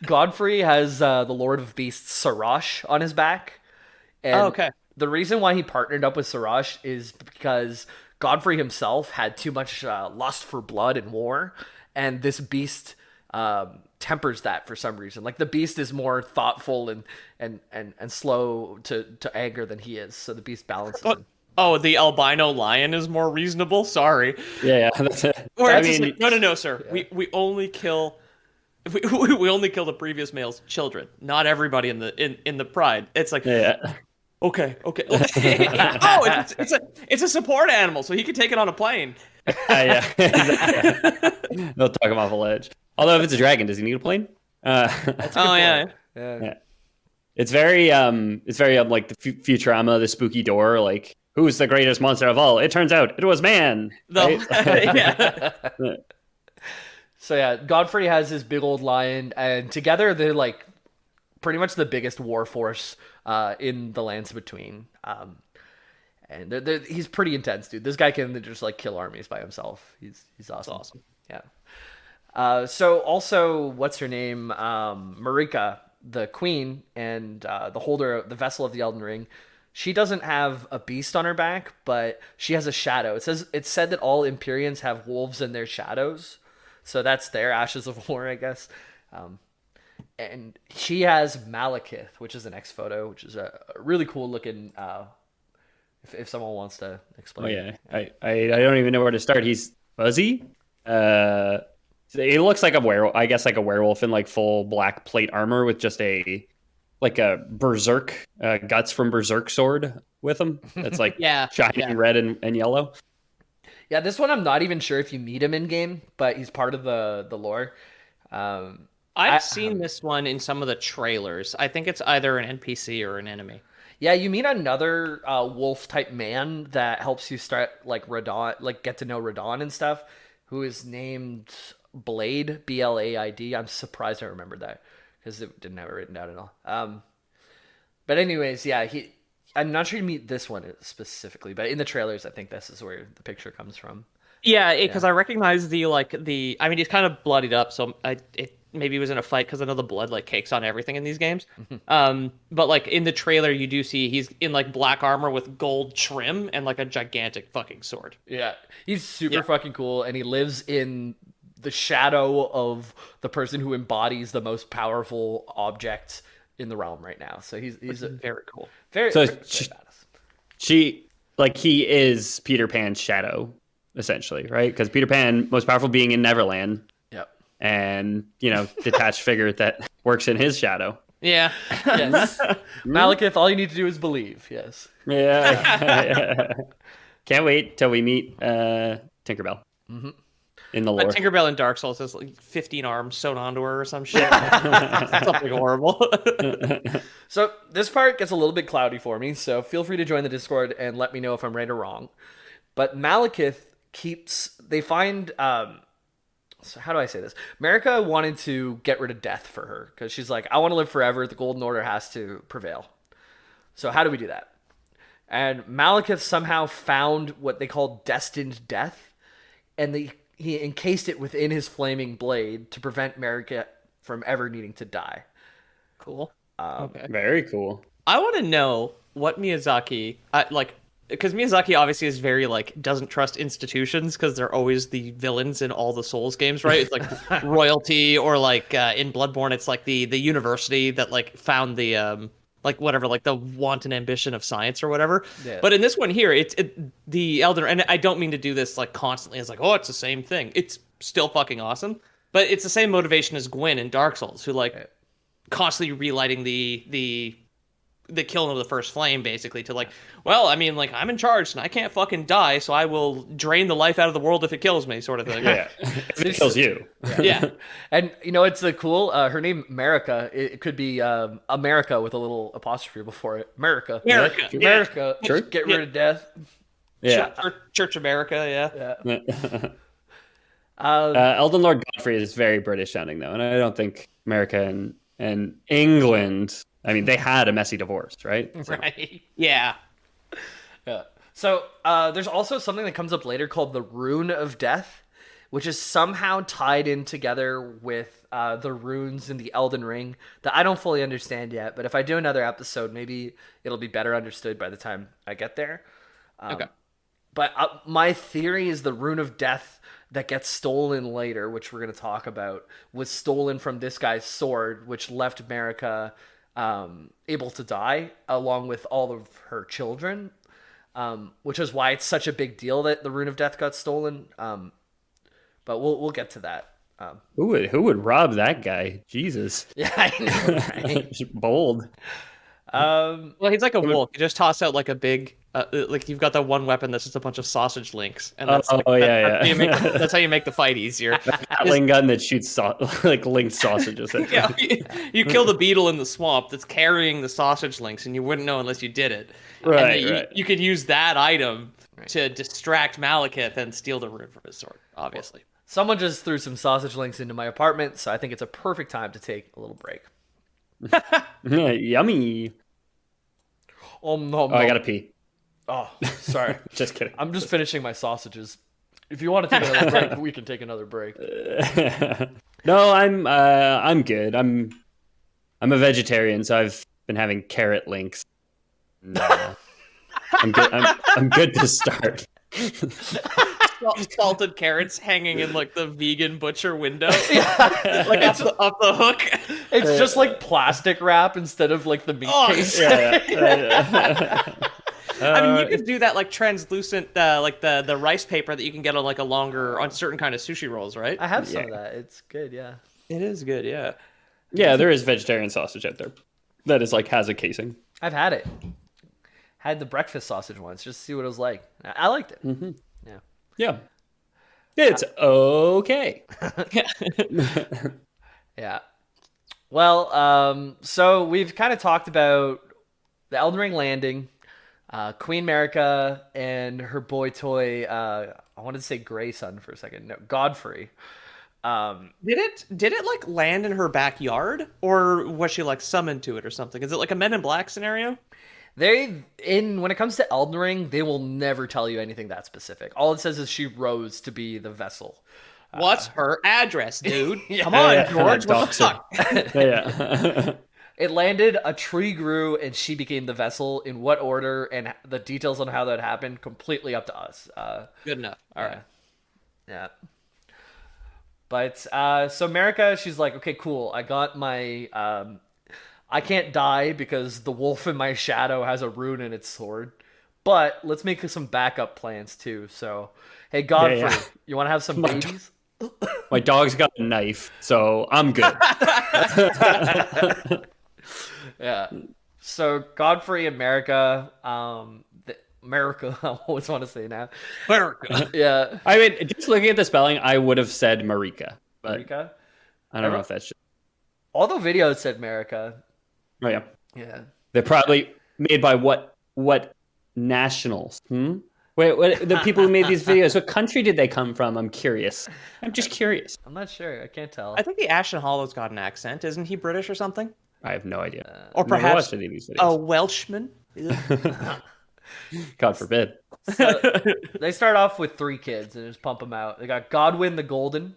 Godfrey has the Lord of Beasts Sarash on his back. And okay. The reason why he partnered up with Sarash is because Godfrey himself had too much lust for blood and war, and this beast tempers that for some reason. Like the beast is more thoughtful and slow to anger than he is, so the beast balances him. Oh, the albino lion is more reasonable. Sorry. Yeah, that's it. No, sir. Yeah. We only kill. We only kill the previous male's children, not everybody in the pride. It's like Okay. Oh, it's a support animal, so he can take it on a plane. Yeah. They'll talk him off a ledge. Although if it's a dragon, does he need a plane? Yeah. It's very like the Futurama, the spooky door. Like, who's the greatest monster of all? It turns out it was man. Right? So yeah, Godfrey has his big old lion, and together they're like pretty much the biggest war force in the lands between. And he's pretty intense, dude. This guy can just like kill armies by himself. He's awesome. That's awesome. Yeah. So also, what's her name? Marika, the queen and the holder, the vessel of the Elden Ring. She doesn't have a beast on her back, but she has a shadow. It's said that all Empyreans have wolves in their shadows, so that's their Ashes of War, I guess. And she has Malekith, which is the next photo, which is a really cool looking. If someone wants to explain. Oh yeah, I don't even know where to start. He's fuzzy. He looks like a werewolf. I guess like a werewolf in like full black plate armor with just a berserk guts from Berserk sword with him. That's like shining red and yellow. Yeah, this one I'm not even sure if you meet him in game, but he's part of the lore. I've seen this one in some of the trailers. I think it's either an NPC or an enemy. Yeah, you meet another wolf type man that helps you start like Radon, like get to know Radon and stuff, who is named Blade, Blaid. I'm surprised I remembered that because it didn't have it written down at all. But anyways, yeah, I'm not sure you meet this one specifically, but in the trailers, I think this is where the picture comes from. Yeah, because I recognize I mean, he's kind of bloodied up, so maybe he was in a fight because I know the blood like cakes on everything in these games. But like in the trailer, you do see he's in like black armor with gold trim and like a gigantic fucking sword. Yeah, he's super fucking cool, and he lives in the shadow of the person who embodies the most powerful object in the realm right now. So he's very cool. Very badass. He is Peter Pan's shadow, essentially, right? Because Peter Pan, most powerful being in Neverland. Yep. And, detached figure that works in his shadow. Yeah. Yes. Malekith, all you need to do is believe. Yes. Yeah. Can't wait till we meet Tinkerbell. Mm-hmm. In the lore. Tinkerbell in Dark Souls has like 15 arms sewn onto her or some shit. Something horrible. So this part gets a little bit cloudy for me, so feel free to join the Discord and let me know if I'm right or wrong. But Malekith they find, so how do I say this? Marika wanted to get rid of death for her, because she's like, I want to live forever, the Golden Order has to prevail. So how do we do that? And Malekith somehow found what they call destined death, and he encased it within his flaming blade to prevent Marika from ever needing to die. Cool. Okay. Very cool. I want to know what Miyazaki, because Miyazaki obviously is very doesn't trust institutions because they're always the villains in all the Souls games, right? It's like royalty, or in Bloodborne, it's like the university that found the the wanton ambition of science or whatever. Yeah. But in this one here, the Elden, and I don't mean to do this constantly as it's the same thing. It's still fucking awesome, but it's the same motivation as Gwyn in Dark Souls, who constantly relighting the the killing of the first flame, basically, to like, well, I mean, like, I'm in charge and I can't fucking die, so I will drain the life out of the world if it kills me, sort of thing. Yeah, if it kills you. Yeah. And you know, it's cool. Her name Marika. It could be America with a little apostrophe before it. America. America. Yeah. America. Sure. Get rid of death. Yeah. Church America, yeah. Elden Lord Godfrey is very British sounding though, and I don't think America and England. I mean, they had a messy divorce, right? So. Right. Yeah. Yeah. So there's also something that comes up later called the Rune of Death, which is somehow tied in together with the runes in the Elden Ring that I don't fully understand yet. But if I do another episode, maybe it'll be better understood by the time I get there. Okay. But my theory is the Rune of Death that gets stolen later, which we're going to talk about, was stolen from this guy's sword, which left Marika able to die along with all of her children, which is why it's such a big deal that the Rune of Death got stolen. But we'll get to that. Who would rob that guy? Jesus. Yeah, I know, right? Bold. Well, he's like a wolf. You just toss out like a big, like you've got that one weapon that's just a bunch of sausage links, and that's That's how you make the fight easier. Gatling gun that shoots like linked sausages. Yeah, you kill the beetle in the swamp that's carrying the sausage links, and you wouldn't know unless you did it. Right, and right. You could use that item to distract Malekith and steal the rune from his sword. Obviously, Someone just threw some sausage links into my apartment, so I think it's a perfect time to take a little break. Yummy. No, I gotta pee. Oh, sorry. Just kidding. I'm just finishing my sausages. If you want to take another break, we can take another break. No, I'm good. I'm a vegetarian, so I've been having carrot links. No. I'm good. I'm good to start. salted carrots hanging in like the vegan butcher window, like up the hook. It's just like plastic wrap instead of like the meat case. I mean, you could do that like translucent, like the rice paper that you can get on like on certain kind of sushi rolls, right? I have some of that. It's good, yeah. It is good, yeah. Yeah, there is vegetarian sausage out there that is like has a casing. I've had it. Had the breakfast sausage once, just to see what it was like. I liked it. Mm-hmm. Yeah. Yeah. It's okay. Yeah. Well, so we've kind of talked about the Elden Ring landing, Queen Marika and her boy toy, I wanted to say Grayson for a second. No, Godfrey. Did it like land in her backyard, or was she like summoned to it or something? Is it like a Men in Black scenario? When it comes to Elden Ring, they will never tell you anything that specific. All it says is she rose to be the vessel. What's her address, dude? Come Yeah, on, George. What the fuck? Yeah. It landed, a tree grew, and she became the vessel. In what order and the details on how that happened, completely up to us. Good enough. All right. Yeah. But so Marika, she's like, okay, cool. I got my. I can't die because the wolf in my shadow has a rune in its sword. But let's make some backup plans too. So, hey, Godfrey, you want to have some babies? My dog's got a knife, so I'm good. Yeah. So Godfrey and Marika, Marika, I always want to say now. Marika. Yeah. I mean, just looking at the spelling, I would have said Marika, but Marika? I don't know if that's just... All the videos said Marika. Oh, yeah. Yeah. They're probably made by what nationals? Wait, what, the people who made these videos, what country did they come from? I'm curious. I'm just curious. I'm not sure. I can't tell. I think the Ashen Hollow's got an accent. Isn't he British or something? I have no idea. Or I've never perhaps watched any of these a videos. Welshman? God forbid. So, they start off with 3 kids and just pump them out. They got Godwin the Golden.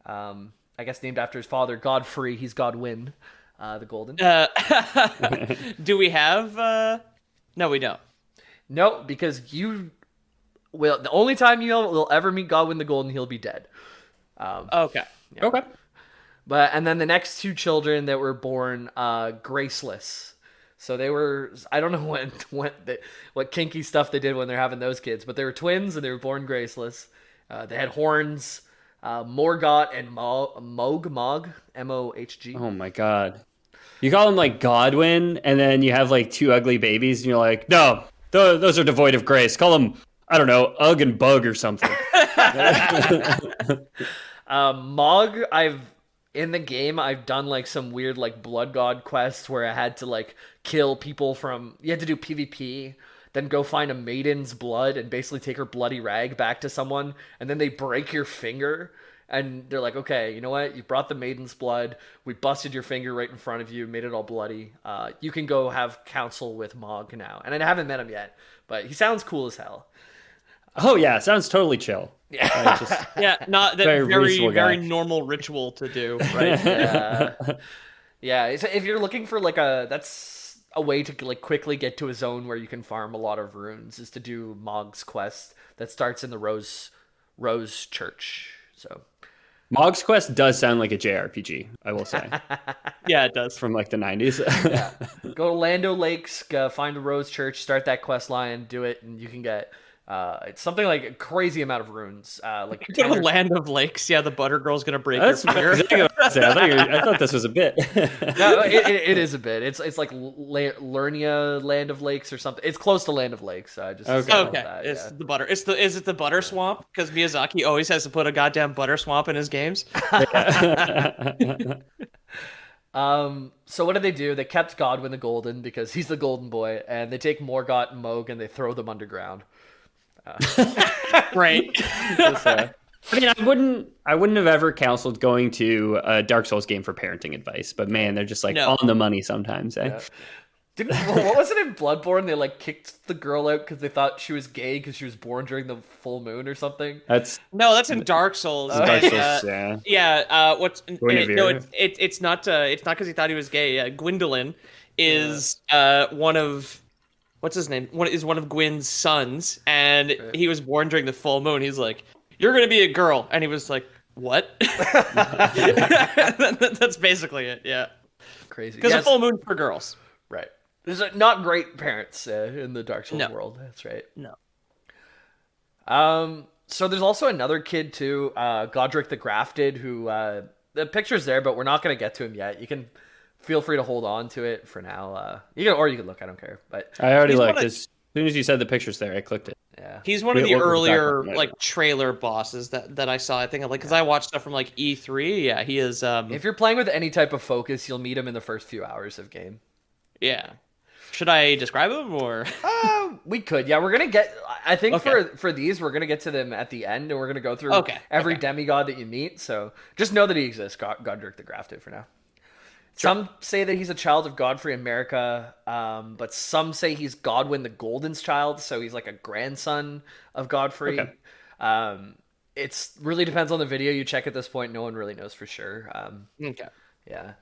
I guess named after his father, Godfrey. He's Godwin the Golden. Do we have... No, we don't. No, because you... Well, the only time you will ever meet Godwin the Golden, he'll be dead. Okay. Yeah. Okay. And then the next 2 children that were born graceless. So they were, I don't know what kinky stuff they did when they're having those kids, but they were twins and they were born graceless. They had horns, Morgott and Mohg, M-O-H-G. Oh my God. You call him like Godwin, and then you have like two ugly babies, and you're like, no, those are devoid of grace. Call them, I don't know, Ugg and Bug or something. Mog, in the game, I've done like some weird like blood god quests where I had to like kill people you had to do PvP, then go find a maiden's blood and basically take her bloody rag back to someone, and then they break your finger, and they're like, okay, you know what? You brought the maiden's blood, we busted your finger right in front of you, made it all bloody. You can go have counsel with Mog now. And I haven't met him yet, but he sounds cool as hell. Oh yeah, sounds totally chill. Yeah. Yeah, not that Very very reasonable very guy. normal ritual to do, right? Yeah. So if you're looking for like that's a way to like quickly get to a zone where you can farm a lot of runes, is to do Mog's quest that starts in the Rose Church. So Mog's Quest does sound like a JRPG, I will say, Yeah, it does. from like the 90s. go to Lando Lakes, find a Rose Church, start that quest line, do it, and you can get it's something like a crazy amount of runes. Like Go to the Land of Lakes. Yeah, the butter girl's gonna break That's your finger. exactly what I was saying. I thought this was a bit. No, it is a bit. It's like Lernia Land of Lakes or something. It's close to Land of Lakes. So I just Okay. settled Okay, that, it's yeah. the butter. Is it the butter swamp? Because Miyazaki always has to put a goddamn butter swamp in his games. So what did they do? They kept Godwin the Golden because he's the golden boy, and they take Morgott and Moog and they throw them underground. Right. I mean, I wouldn't have ever counseled going to a Dark Souls game for parenting advice, but man, they're just like No. on the money sometimes. Eh? What was it in Bloodborne? They like kicked the girl out because they thought she was gay because she was born during the full moon or something. That's No, that's in Dark Souls. Dark Souls. Uh, Yeah. Yeah, what's Guinevere. no? It's not because he thought he was gay. Gwendolyn is one of what's his name? One of Gwyn's sons, and he was born during the full moon. He's like, "You're gonna be a girl," and he was like, "What?" That's basically it. Yeah, Crazy. because Yes, a full moon for girls. right. There's not great parents in the Dark Souls No. world. That's right. No. So there's also another kid too, Godric the Grafted, who the picture's there, but we're not gonna get to him yet. You can feel free to hold on to it for now. You can look. I don't care. But I already He's looked. one of- As soon as you said the pictures there, I clicked it. yeah, He's one of We- the we'll go back earlier on that. like trailer bosses that I saw. I think like because I watched stuff from like E3. Yeah, he is. if you're playing with any type of focus, you'll meet him in the first few hours of game. Yeah. Should I describe him or? We could, yeah. We're gonna get. I think Okay. for these, we're gonna get to them at the end, and we're gonna go through Okay, every okay. demigod that you meet. So just know that he exists, Godric the Grafted, for now. Some say that he's a child of Godfrey and Marika, but some say he's Godwin the Golden's child, so he's like a grandson of Godfrey. Okay. It's really depends on the video you check at this point. No one really knows for sure. Okay. Yeah.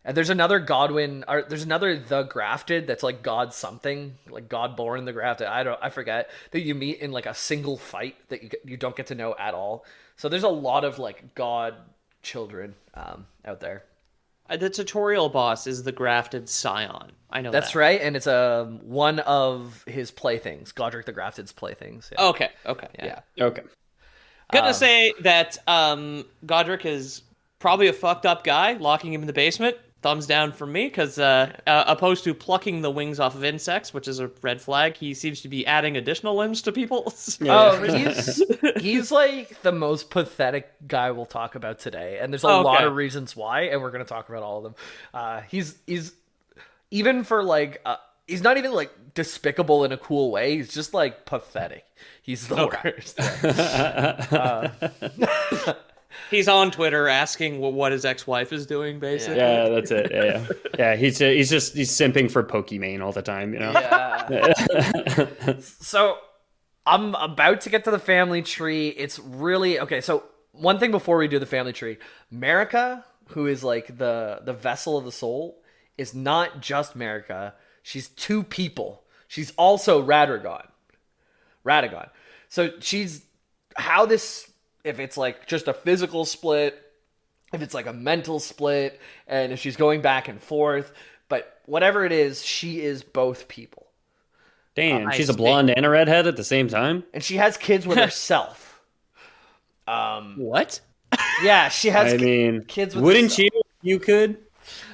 And there's another Godwin, or there's another the Grafted that's like God something, like God born the Grafted. I forget, that you meet in like a single fight that you don't get to know at all. So there's a lot of like God children out there. The tutorial boss is the grafted scion. I know That's that. right, and it's one of his playthings, Godric the Grafted's playthings. Yeah. Okay. Okay. Yeah. Okay. Gonna say that Godric is probably a fucked up guy. Locking him in the basement. Thumbs down from me, because opposed to plucking the wings off of insects, which is a red flag, he seems to be adding additional limbs to people. Oh, he's like the most pathetic guy we'll talk about today, and there's a lot Okay. of reasons why, and we're gonna talk about all of them. He's even for like he's not even like despicable in a cool way. He's just like pathetic. He's the worst. He's on Twitter asking what his ex-wife is doing, basically. Yeah, that's it. Yeah. He's simping for Pokimane all the time, you know. Yeah. So I'm about to get to the family tree. It's really okay. So one thing before we do the family tree, Marika, who is like the vessel of the soul, is not just Marika. She's two people. She's also Radagon. So she's how this, if it's like just a physical split, if it's like a mental split, and if she's going back and forth, but whatever it is, she is both people. Damn, I she's a see. blonde and a redhead at the same time. And she has kids with herself. What? Yeah, she has I mean, kids with wouldn't herself. you? You could.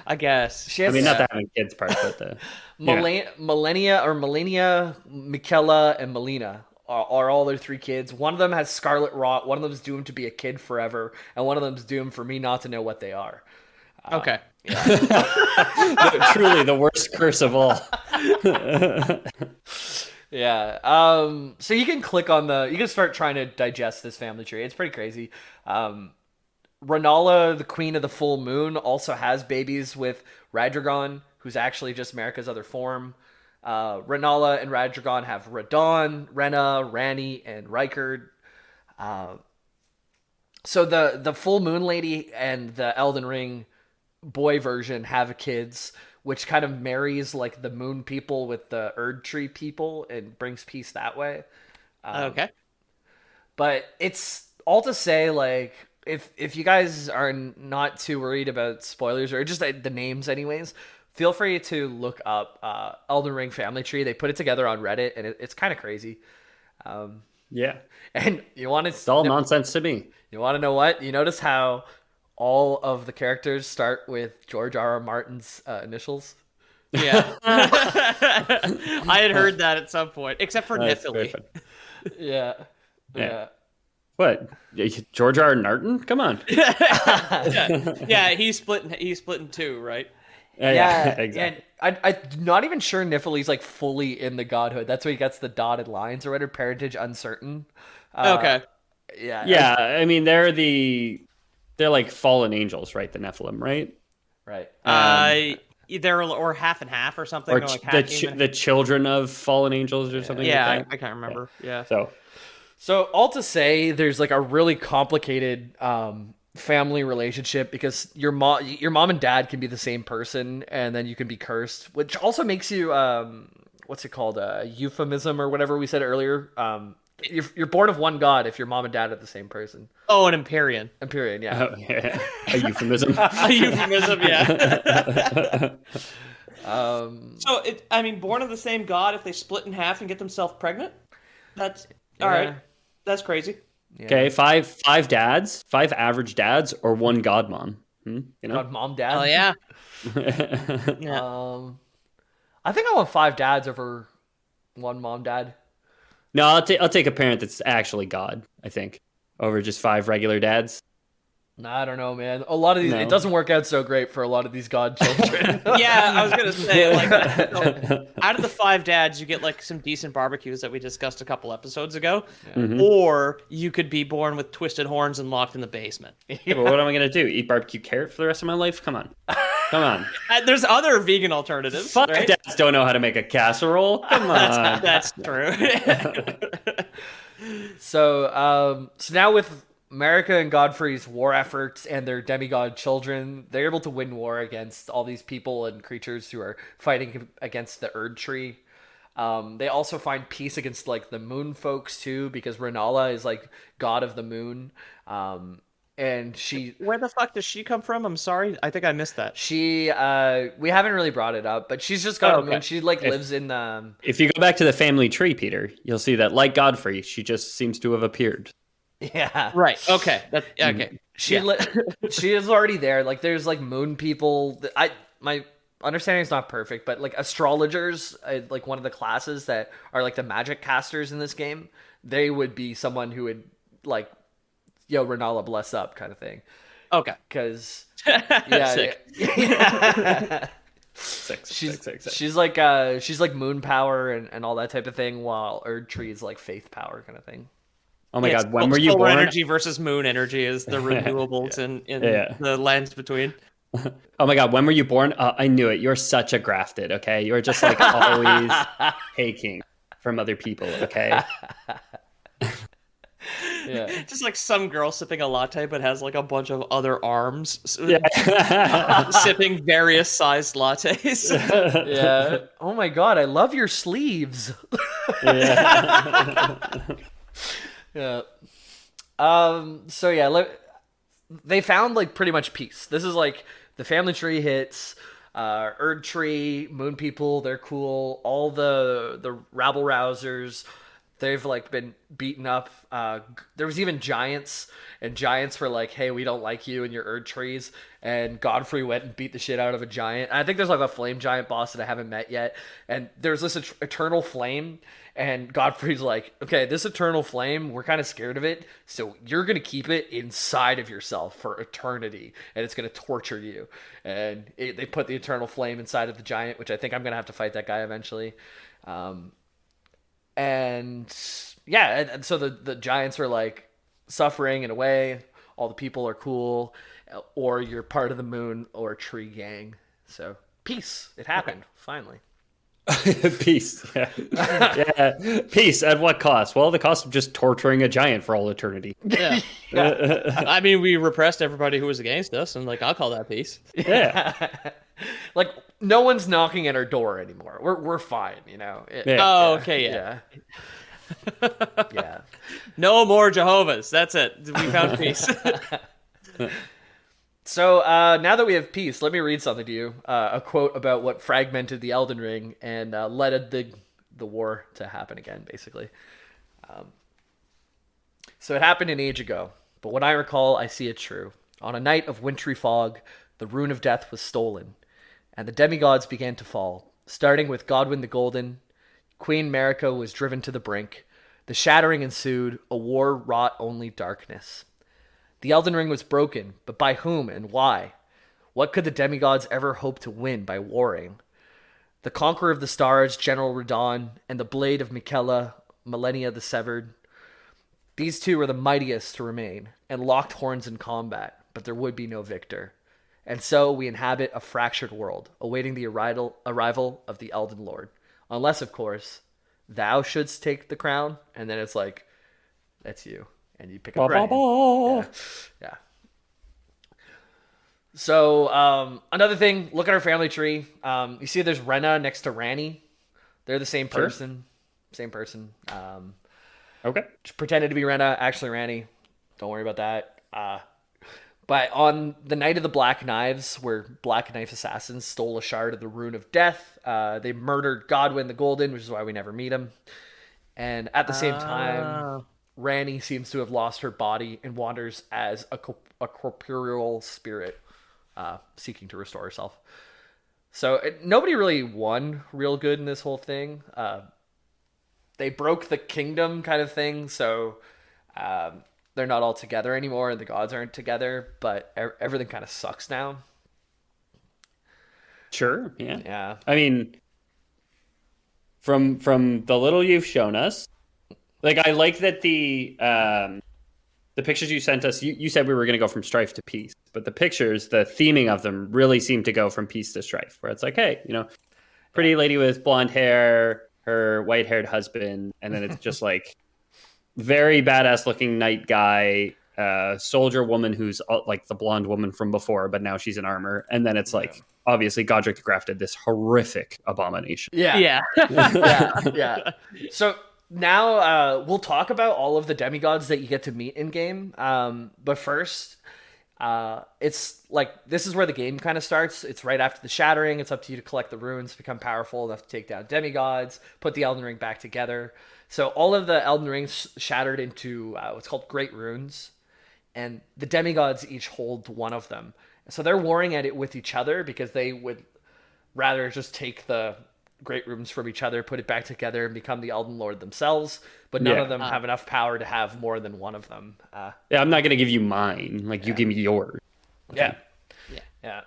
I guess. She I has mean, not the having kids part, but the Millennia, Michaela, and Melina are all their 3 kids. One of them has scarlet rot. One of them is doomed to be a kid forever, and one of them's doomed for me not to know what they are. Okay. truly the worst curse of all. Yeah. So you can click on you can start trying to digest this family tree. It's pretty crazy. Ranala, the queen of the full moon, also has babies with Radragon, who's actually just Marika's other form. Ranala and Radragon have Radon, Rena, Rani, and Rykerd. So the full moon lady and the Elden Ring boy version have kids, which kind of marries like the moon people with the Erd tree people and brings peace that way. Okay. But it's all to say, like, if you guys are not too worried about spoilers or just the names anyways, feel free to look up Elden Ring family tree. They put it together on Reddit, and it's kind of crazy. Yeah. And you want to... It's all nonsense to me. You want to know what? You notice how all of the characters start with George R. R. Martin's initials? Yeah. I had heard that at some point, except for That's very Nifili. fun. Yeah. What? George R. R. Martin? Come on. Yeah, he's split in 2, right? Yeah, exactly. And I'm not even sure Nifili's like fully in the godhood. That's why he gets the dotted lines or whatever. Parentage uncertain. Okay. Yeah. I mean, they're like fallen angels, right? The Nephilim, right? Right. Either or half and half or something. Or or like half the children of fallen angels or something. Yeah, like that. I can't remember. Yeah. So all to say, there's like a really complicated family relationship because your mom and dad can be the same person, and then you can be cursed, which also makes you what's it called, a euphemism or whatever we said earlier. You're born of one god if your mom and dad are the same person. Oh, an Empyrean. Empyrean, yeah. Oh, yeah. A euphemism. A euphemism, yeah. So born of the same god, if they split in half and get themselves pregnant, that's all right. That's crazy. Yeah. Okay, five dads, 5 average dads, or 1 god mom. You know? God, mom, dad. Oh yeah. I think I want 5 dads over 1 mom, dad. No, I'll take a parent that's actually God, I think, over just 5 regular dads. I don't know, man. A lot of these, No. it doesn't work out so great for a lot of these godchildren. Yeah, I was gonna say, like, out of the 5 dads, you get like some decent barbecues that we discussed a couple episodes ago, or you could be born with twisted horns and locked in the basement. Yeah, but what am I gonna do? Eat barbecue carrot for the rest of my life? Come on. There's other vegan alternatives. 5 right? dads don't know how to make a casserole. Come on. That's true. So now with Marika and Godfrey's war efforts and their demigod children, they're able to win war against all these people and creatures who are fighting against the Erd tree. They also find peace against like the moon folks too, because Ranala is like god of the moon. And she... Where the fuck does she come from? I'm sorry. I think I missed that. She, we haven't really brought it up, but she's just god of the moon. She like lives in If you go back to the family tree, Peter, you'll see that like Godfrey, she just seems to have appeared. Yeah. Right. Okay. Okay. She is already there. Like there's like moon people. My understanding is not perfect, but like astrologers, like one of the classes that are like the magic casters in this game, they would be someone who would like, yo, Ranala bless up kind of thing. Okay. Because Sick. Yeah. Six. She's like moon power and all that type of thing, while Erd tree is like faith power kind of thing. Oh my God, when were you solar born? energy versus moon energy is the renewables in the lands between. Oh my God, when were you born? I knew it. You're such a grafted, okay? You're just like always taking from other people, okay? Yeah. Just like some girl sipping a latte but has like a bunch of other arms sipping various sized lattes. Yeah. Oh my God, I love your sleeves. Yeah. Yeah. So yeah, they found like pretty much peace. This is like the family tree hits, Erd tree, moon people, they're cool. All the rabble rousers, They've like been beaten up. There was even giants, and giants were like, "Hey, we don't like you and your Erd trees." And Godfrey went and beat the shit out of a giant. I think there's like a flame giant boss that I haven't met yet. And there's this eternal flame, and Godfrey's like, "Okay, this eternal flame, we're kind of scared of it, so you're gonna keep it inside of yourself for eternity, and it's gonna torture you." And they put the eternal flame inside of the giant, which I think I'm gonna have to fight that guy eventually. And yeah, and so the giants were like suffering in a way. All the people are cool, or you're part of the moon or tree gang. So peace. It happened finally. Peace. Yeah. Yeah. Peace at what cost? Well, the cost of just torturing a giant for all eternity. Yeah. I mean, we repressed everybody who was against us, and like I'll call that peace. Yeah. Like no one's knocking at our door anymore. We're fine, you know. Yeah. Oh, okay, yeah. Yeah. No more Jehovah's. That's it. We found peace. So now that we have peace, let me read something to you. A quote about what fragmented the Elden Ring and led the war to happen again, basically. So it happened an age ago, but when I recall, I see it true. On a night of wintry fog, the Rune of Death was stolen, and the demigods began to fall, starting with Godwyn the Golden. Queen Marika was driven to the brink. The shattering ensued, a war wrought only darkness. The Elden Ring was broken, but by whom and why? What could the demigods ever hope to win by warring? The Conqueror of the Stars, General Radon, and the Blade of Miquella, Millennia the Severed. These two were the mightiest to remain, and locked horns in combat, but there would be no victor. And so we inhabit a fractured world, awaiting the arrival of the Elden Lord. Unless, of course, thou shouldst take the crown, and then it's like, that's you. And you pick up Ryan. Yeah. So, another thing, look at our family tree. You see there's Rena next to Ranni. They're the same person. Sure. Same person. Okay. Pretended to be Rena, actually Ranni. Don't worry about that. But on the night of the Black Knives, where Black Knife assassins stole a shard of the Rune of Death, they murdered Godwyn the Golden, which is why we never meet him. And at the same time, Ranni seems to have lost her body and wanders as a corporeal spirit, seeking to restore herself. So nobody really won real good in this whole thing. They broke the kingdom kind of thing, so they're not all together anymore, and the gods aren't together, but everything kind of sucks now. Sure, yeah. Yeah. I mean, from the little you've shown us, like, I like that the pictures you sent us, you said we were going to go from strife to peace, but the pictures, the theming of them really seem to go from peace to strife, where it's like, hey, you know, pretty lady with blonde hair, her white-haired husband, and then it's just like very badass looking knight guy, soldier woman who's like the blonde woman from before, but now she's in armor, and then it's like, obviously Godric the Grafted, this horrific abomination. Yeah. Yeah. So now we'll talk about all of the demigods that you get to meet in game. But first, it's like, this is where the game kind of starts. It's right after the shattering. It's up to you to collect the runes, become powerful enough to take down demigods, put the Elden Ring back together. So all of the Elden Rings shattered into what's called Great Runes, and the demigods each hold one of them. So they're warring at it with each other because they would rather just take the Great Runes from each other, put it back together, and become the Elden Lord themselves. But none of them have enough power to have more than one of them. Yeah, I'm not going to give you mine. Like, you give me yours. Okay. Yeah.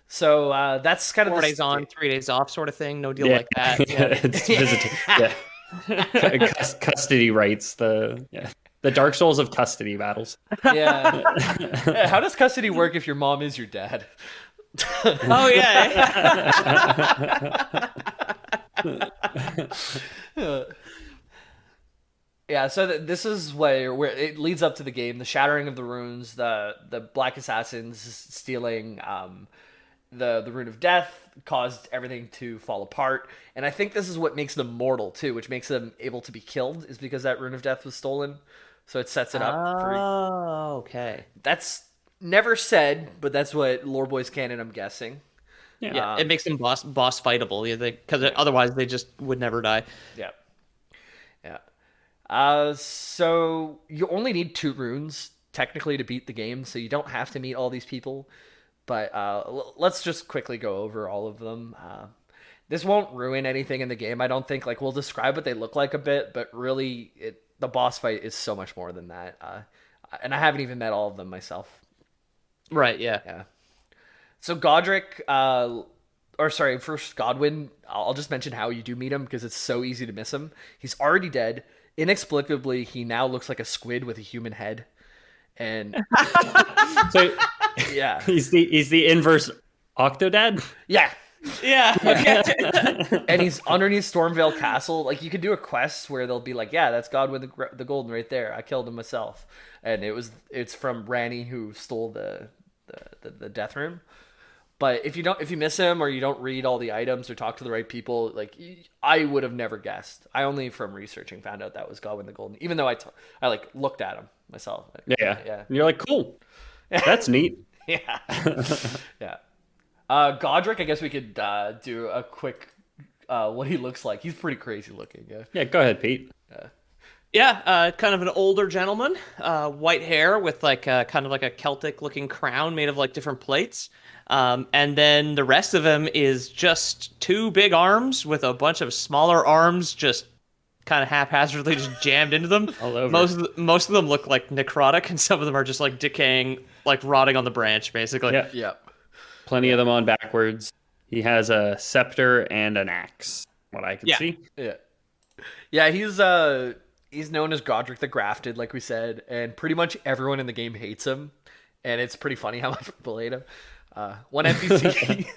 So that's kind of 4 days on, 3 days off sort of thing. No deal like that. It's visiting. Yeah. Custody rights, the Dark Souls of custody battles. Yeah. How does custody work if your mom is your dad? Oh yeah. Yeah, so this is where it leads up to the game, the shattering of the runes, the Black Assassins stealing the Rune of Death caused everything to fall apart, and I think this is what makes them mortal too, which makes them able to be killed, is because that Rune of Death was stolen. So it sets it up. Oh, okay. That's never said, but that's what Lore Boys canon, I'm guessing. Yeah, it makes them boss fightable, because otherwise they just would never die. Yeah. So you only need 2 runes technically to beat the game, so you don't have to meet all these people. But let's just quickly go over all of them. This won't ruin anything in the game, I don't think. Like, we'll describe what they look like a bit, but really, the boss fight is so much more than that. And I haven't even met all of them myself. Right, yeah. Yeah. So Godric, or sorry, first Godwyn, I'll just mention how you do meet him because it's so easy to miss him. He's already dead. Inexplicably, he now looks like a squid with a human head. And So yeah. he's the inverse Octodad. Yeah. Yeah, okay. And he's underneath Stormvale Castle. Like, you could do a quest where they'll be like, yeah, that's Godwyn the Golden right there. I killed him myself. And it's from Ranni, who stole the death room. But if you miss him, or you don't read all the items or talk to the right people, like, I would have never guessed. I only from researching found out that was Godwyn the Golden, even though I like looked at him myself. Like, Yeah. And you're like, cool. That's neat. Yeah. Yeah. Godric, I guess we could do a quick what he looks like. He's pretty crazy looking. Yeah. Yeah, go ahead, Pete. Yeah, kind of an older gentleman, white hair with like kind of like a Celtic looking crown made of like different plates. And then the rest of him is just 2 big arms with a bunch of smaller arms just kind of haphazardly just jammed into them. All over. Most of them look like necrotic, and some of them are just like decaying, like rotting on the branch, basically. Yeah. Yeah. Plenty of them on backwards. He has a scepter and an axe, what I can see. Yeah. Yeah, he's known as Godric the Grafted, like we said, and pretty much everyone in the game hates him, and it's pretty funny how much people hate him. One NPC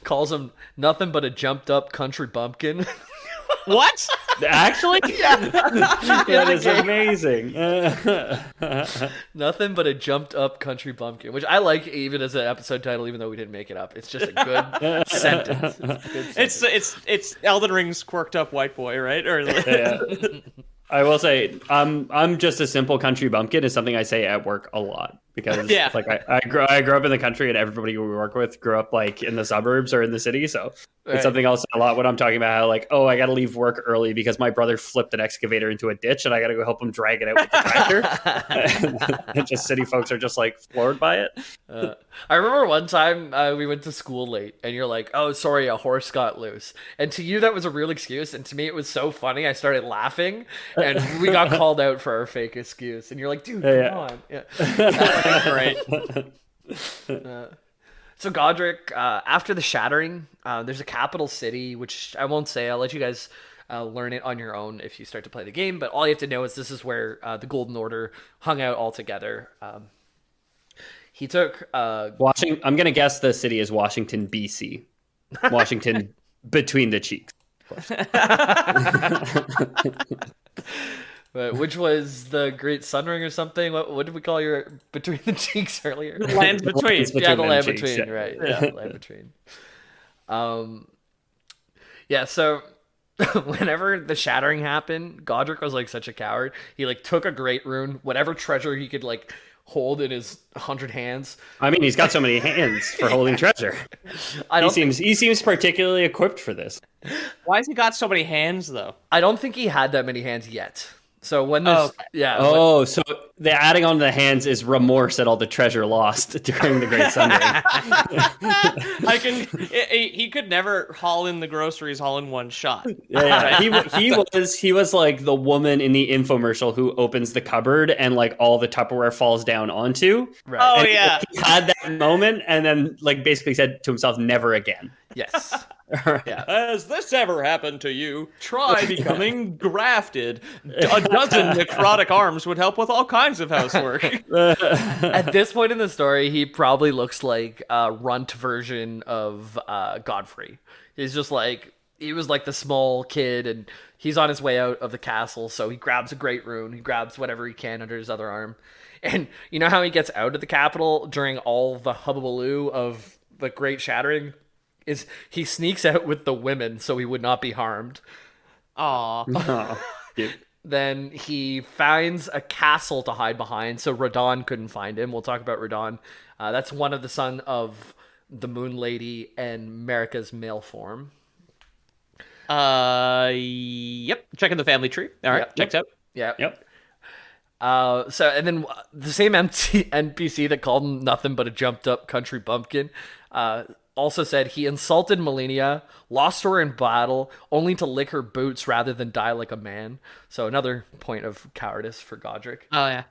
calls him nothing but a jumped up country bumpkin. What? Actually? Yeah. That is amazing. Nothing but a jumped up country bumpkin, which I like even as an episode title, even though we didn't make it up. It's just a good sentence. It's a good sentence. It's Elden Ring's quirked up white boy, right? Or Yeah. I will say, I'm just a simple country bumpkin is something I say at work a lot because Yeah. like I grew up in the country, and everybody we work with grew up like in the suburbs or in the city. So Right. it's something else a lot when I'm talking about how like, oh, I got to leave work early because my brother flipped an excavator into a ditch and I got to go help him drag it out with the tractor. And just city folks are just like floored by it. I remember one time we went to school late, and you're like, "Oh, sorry, a horse got loose." And to you, that was a real excuse, and to me, it was so funny. I started laughing, and we got called out for our fake excuse. And you're like, "Dude, come on!" Yeah. Great. So Godric, after the Shattering, there's a capital city, which I won't say. I'll let you guys learn it on your own if you start to play the game. But all you have to know is this is where the Golden Order hung out all together. He took Washington. I'm gonna guess the city is Washington, BC. Washington between the cheeks. which was the Great Sunring or something. What did we call your between the cheeks earlier? Lands between. Yeah, the them land cheeks, between, yeah. right? Yeah, the land between. Yeah. So whenever the Shattering happened, Godric was like such a coward. He like took a great rune, whatever treasure he could like hold in his 100 hands. I mean, he's got so many hands for holding treasure. He seems particularly equipped for this. Why has he got so many hands, though? I don't think he had that many hands yet. So when this, Oh, so the adding on the hands is remorse at all the treasure lost during the Great Sundering. He could never haul in the groceries all in one shot. Yeah. He was like the woman in the infomercial who opens the cupboard and like all the Tupperware falls down onto. Right. Oh, And yeah. he had that moment and then like basically said to himself, never again. Yes. Yeah. Has this ever happened to you? Try becoming grafted. A dozen necrotic arms would help with all kinds of housework. At this point in the story, he probably looks like a runt version of Godfrey. He's just like, he was like the small kid, and he's on his way out of the castle, so he grabs a great rune. He grabs whatever he can under his other arm. And you know how he gets out of the capital during all the hubbubaloo of the Great Shattering? Is he sneaks out with the women so he would not be harmed. Aw. Oh, cute. Then he finds a castle to hide behind, so Radon couldn't find him. We'll talk about Radon. That's one of the son of the Moon Lady and Marika's male form. Yep. Checking the family tree. All right, Yep. checks out. Yeah. Yep. So and then the same NPC that called him nothing but a jumped up country bumpkin also said he insulted Melania, lost her in battle, only to lick her boots rather than die like a man. So another point of cowardice for Godric. Oh yeah.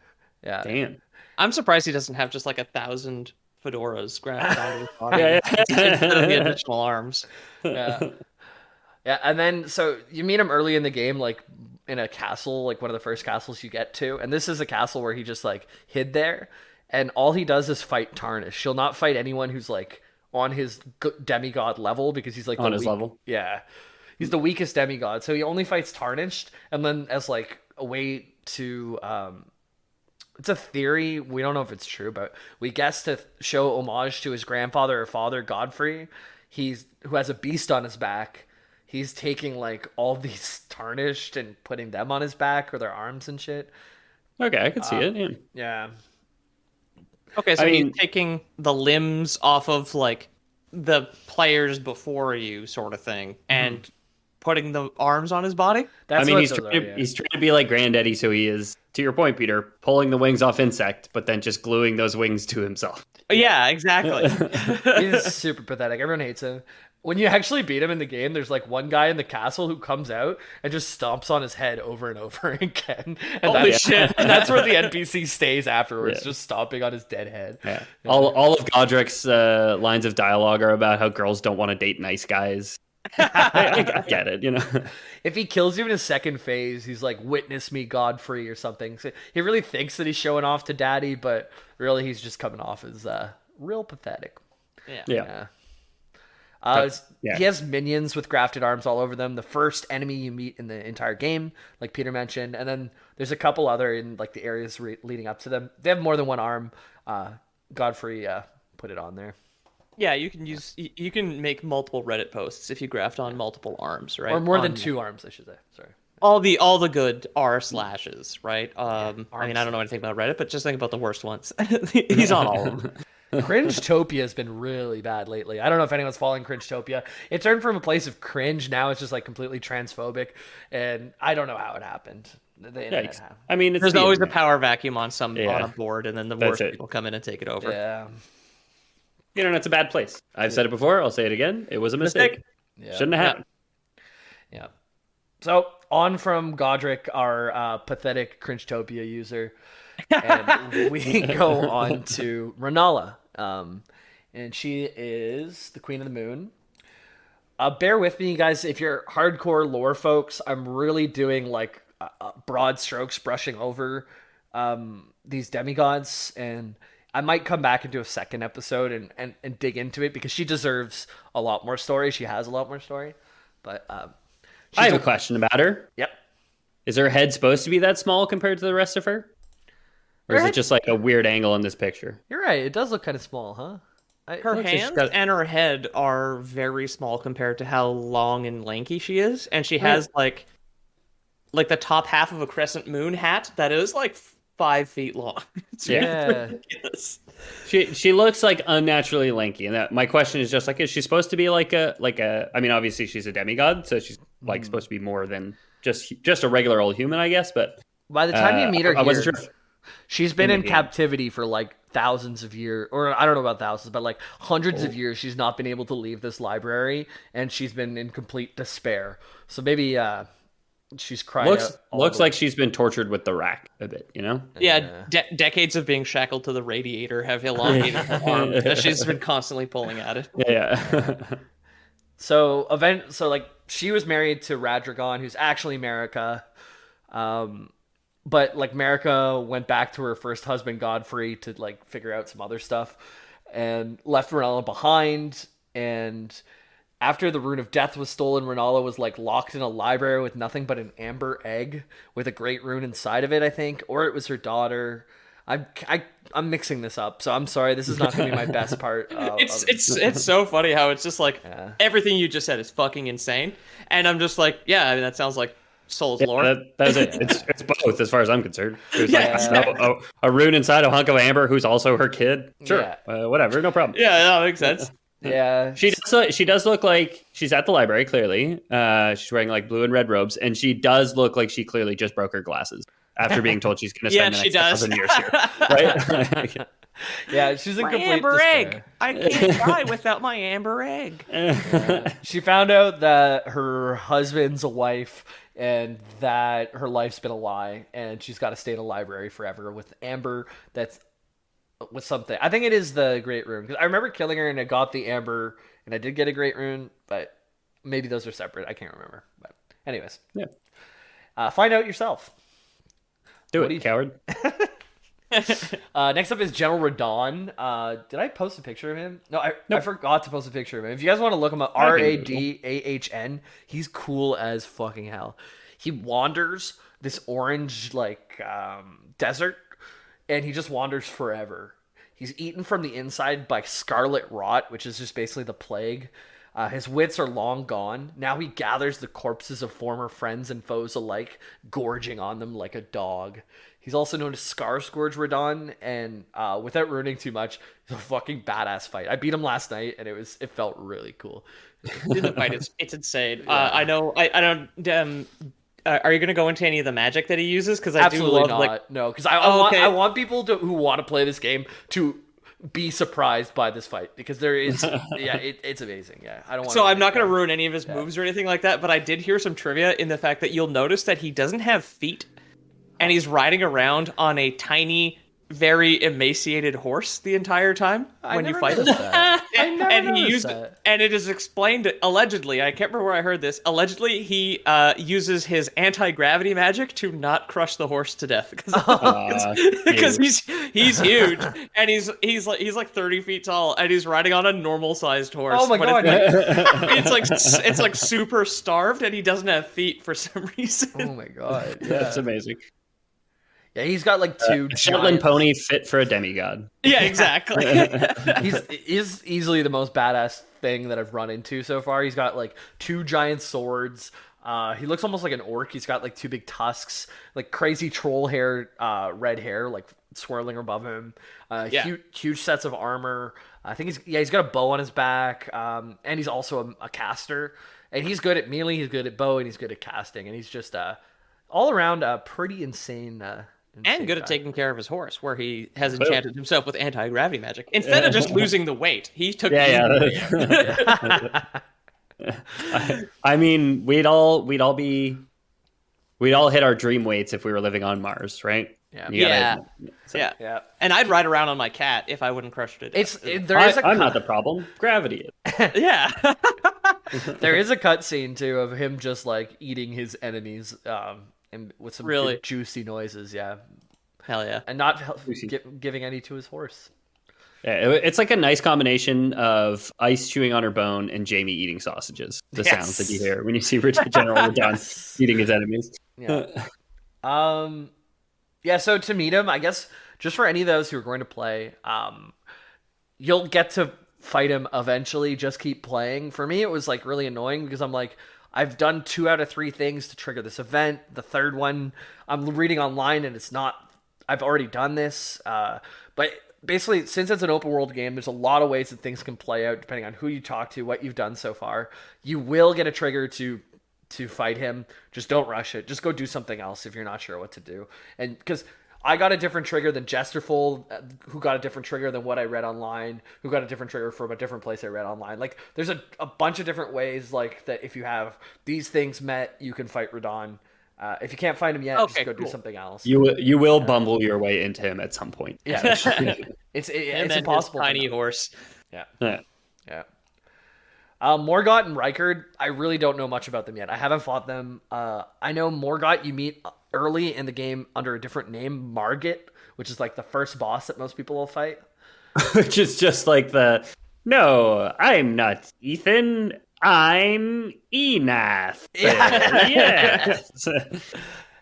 Yeah. Damn. I'm surprised he doesn't have just like 1,000 fedoras grafted onto his body Yeah, instead of the additional arms. Yeah. Yeah, and then so you meet him early in the game, like in a castle, like one of the first castles you get to, and this is a castle where he just like hid there, and all he does is fight Tarnish. He'll not fight anyone who's like on his demigod level because he's like On his level? Yeah, he's the weakest demigod, so he only fights Tarnished, and then as like a way to it's a theory, we don't know if it's true, but we guess to show homage to his grandfather or father Godfrey, who has a beast on his back. He's taking like all these Tarnished and putting them on his back or their arms and shit. Okay, I could see it. Yeah. Yeah. Okay, so I he's mean- taking the limbs off of like the players before you, sort of thing, and putting the arms on his body. That's I mean, what he's those trying, are, to, yeah. he's trying to be like Granddaddy, so he is, to your point, Peter, pulling the wings off insect, but then just gluing those wings to himself. Yeah, exactly. He's super pathetic. Everyone hates him. When you actually beat him in the game, there's like one guy in the castle who comes out and just stomps on his head over and over again. And Holy that's, shit. And that's where the NPC stays afterwards, Yeah. just stomping on his dead head. Yeah. All of Godric's lines of dialogue are about how girls don't want to date nice guys. I get it, you know. If he kills you in his second phase, he's like, "Witness me, Godfrey," or something. So he really thinks that he's showing off to Daddy, but really he's just coming off as real pathetic. Yeah. Yeah. He has minions with grafted arms all over them. The first enemy you meet in the entire game, like Peter mentioned, and then there's a couple other in like the areas leading up to them. They have more than one arm. Godfrey put it on there. Yeah, you can make multiple Reddit posts if you graft on multiple arms, right? Or more than On 2 arms, I should say. Sorry. all the good R slashes, right? I mean, I don't know anything about Reddit, but just think about the worst ones. He's on all of them. Cringetopia has been really bad lately. I don't know if anyone's following Cringetopia. It turned from a place of cringe, now it's just like completely transphobic, and I don't know how it happened. The internet Yikes. happened. I mean, it's There's the always a internet. power vacuum on on Yeah. a board, and then the That's worst it. people come in and take it over. Yeah. The internet's a bad place. I've said it before. I'll say it again. It was a mistake. Yeah. Shouldn't have happened. Yeah. So on from Godric, our pathetic Cringetopia user, and we go on to Ranala. And she is the Queen of the Moon. Bear with me, guys. If you're hardcore lore folks, I'm really doing like broad strokes, brushing over these demigods, and I might come back and do a second episode and dig into it because she deserves a lot more story. She has a lot more story, but I have a question about her. Yep. Is her head supposed to be that small compared to the rest of her? Or is it just like a weird angle in this picture? You're right. It does look kind of small, huh? Her Looks like she's hands got- and her head are very small compared to how long and lanky she is, and she has like the top half of a crescent moon hat that is like 5 feet long. It's Yeah. ridiculous. She looks like unnaturally lanky, and that my question is just like, is she supposed to be like a? I mean, obviously she's a demigod, so she's like supposed to be more than just a regular old human, I guess. But By the time you meet her I here, wasn't sure. she's been in in the game. captivity for like thousands of years, or I don't know about thousands, but like hundreds of years. She's not been able to leave this library, and she's been in complete despair. So maybe she's crying. Looks like she's been tortured with the rack a bit, you know? Yeah, decades of being shackled to the radiator have elongated her arm because she's been constantly pulling at it. Yeah. So like she was married to Radragon, who's actually Marika. But like Marika went back to her first husband Godfrey to like figure out some other stuff and left Ranala behind. And after the Rune of Death was stolen, Ranala was like locked in a library with nothing but an amber egg with a great rune inside of it, I think, or it was her daughter. I'm mixing this up, so I'm sorry. This is not going to be my best part. It's so funny how it's just like everything you just said is fucking insane, and I'm just like, yeah, I mean that sounds like Soul's lore. That's it. It's both, as far as I'm concerned. There's like a rune inside a hunk of amber who's also her kid. Sure, whatever, no problem. Yeah, that makes sense. Yeah, She does look like she's at the library. Clearly, she's wearing like blue and red robes, and she does look like she clearly just broke her glasses. after being told she's going to Yeah, spend the she next does. 1,000 years here, right? Yeah, she's in My complete amber despair. egg. I can't die without my amber egg. She found out that her husband's a wife and that her life's been a lie, and she's got to stay in a library forever with Amber. That's with something. I think it is the Great Rune, because I remember killing her and I got the Amber, and I did get a Great Rune, but maybe those are separate. I can't remember. But anyways, find out yourself. Do What do it, you- coward. Next up is General Radon. Did I post a picture of him? No, I forgot to post a picture of him. If you guys want to look him up, Radahn. He's cool as fucking hell. He wanders this orange desert, and he just wanders forever. He's eaten from the inside by scarlet rot, which is just basically the plague. His wits are long gone. Now he gathers the corpses of former friends and foes alike, gorging on them like a dog. He's also known as Scar Scourge Radon, and without ruining too much, it's a fucking badass fight. I beat him last night, and it felt really cool. In the fight, it's insane. I know. I don't. Are you going to go into any of the magic that he uses? Because I Absolutely do love not. No, because okay. I want people who want to play this game to be surprised by this fight, because there is it's amazing. Yeah, I don't want. So I'm not going to ruin any of his moves or anything like that. But I did hear some trivia in the fact that you'll notice that he doesn't have feet. And he's riding around on a tiny, very emaciated horse the entire time when you fight him. And it is explained allegedly. I can't remember where I heard this. Allegedly, he uses his anti-gravity magic to not crush the horse to death because he's huge and he's like 30 feet tall and he's riding on a normal-sized horse. Oh my god! It's like super starved and he doesn't have feet for some reason. Oh my god! Yeah, That's amazing. Yeah, he's got like two Shetland pony fit for a demigod. Yeah, exactly. He's easily the most badass thing that I've run into so far. He's got like two giant swords. He looks almost like an orc. He's got like two big tusks, like crazy troll hair, red hair, like swirling above him. Huge sets of armor. I think he's got a bow on his back, and he's also a caster. And he's good at melee. He's good at bow, and he's good at casting. And he's just all around pretty insane. And good at taking care of his horse, where he has enchanted himself with anti-gravity magic. Instead of just losing the weight, he took I mean, we'd all hit our dream weights if we were living on Mars, right? Yeah. Yeah. And I'd ride around on my cat if I wouldn't crush it. I'm not the problem. Gravity is. Yeah. There is a cutscene too of him just like eating his enemies, and with some Really juicy noises. Yeah. Hell yeah. And not giving any to his horse. Yeah, it's like a nice combination of Ice chewing on her bone and Jamie eating sausages. The sounds that you hear when you see General Radon eating his enemies. Yeah. So to meet him, I guess just for any of those who are going to play, you'll get to fight him eventually. Just keep playing. For me, it was like really annoying because I'm like, I've done 2 out of 3 things to trigger this event. The third one, I'm reading online and it's not. I've already done this. But basically, since it's an open world game, there's a lot of ways that things can play out depending on who you talk to, what you've done so far. You will get a trigger to fight him. Just don't rush it. Just go do something else if you're not sure what to do. And because I got a different trigger than Jesterful, who got a different trigger than what I read online, who got a different trigger from a different place I read online. Like, there's a bunch of different ways, like, that if you have these things met, you can fight Radon. If you can't find him yet, just go do something else. You will bumble your way into him at some point. Yeah. It's impossible. Tiny horse. Yeah. Morgott and Rykerd, I really don't know much about them yet. I haven't fought them. I know Morgott you meet early in the game under a different name, Margott, which is like the first boss that most people will fight. Which is just like no, I'm not Ethan, I'm Enath. Yes.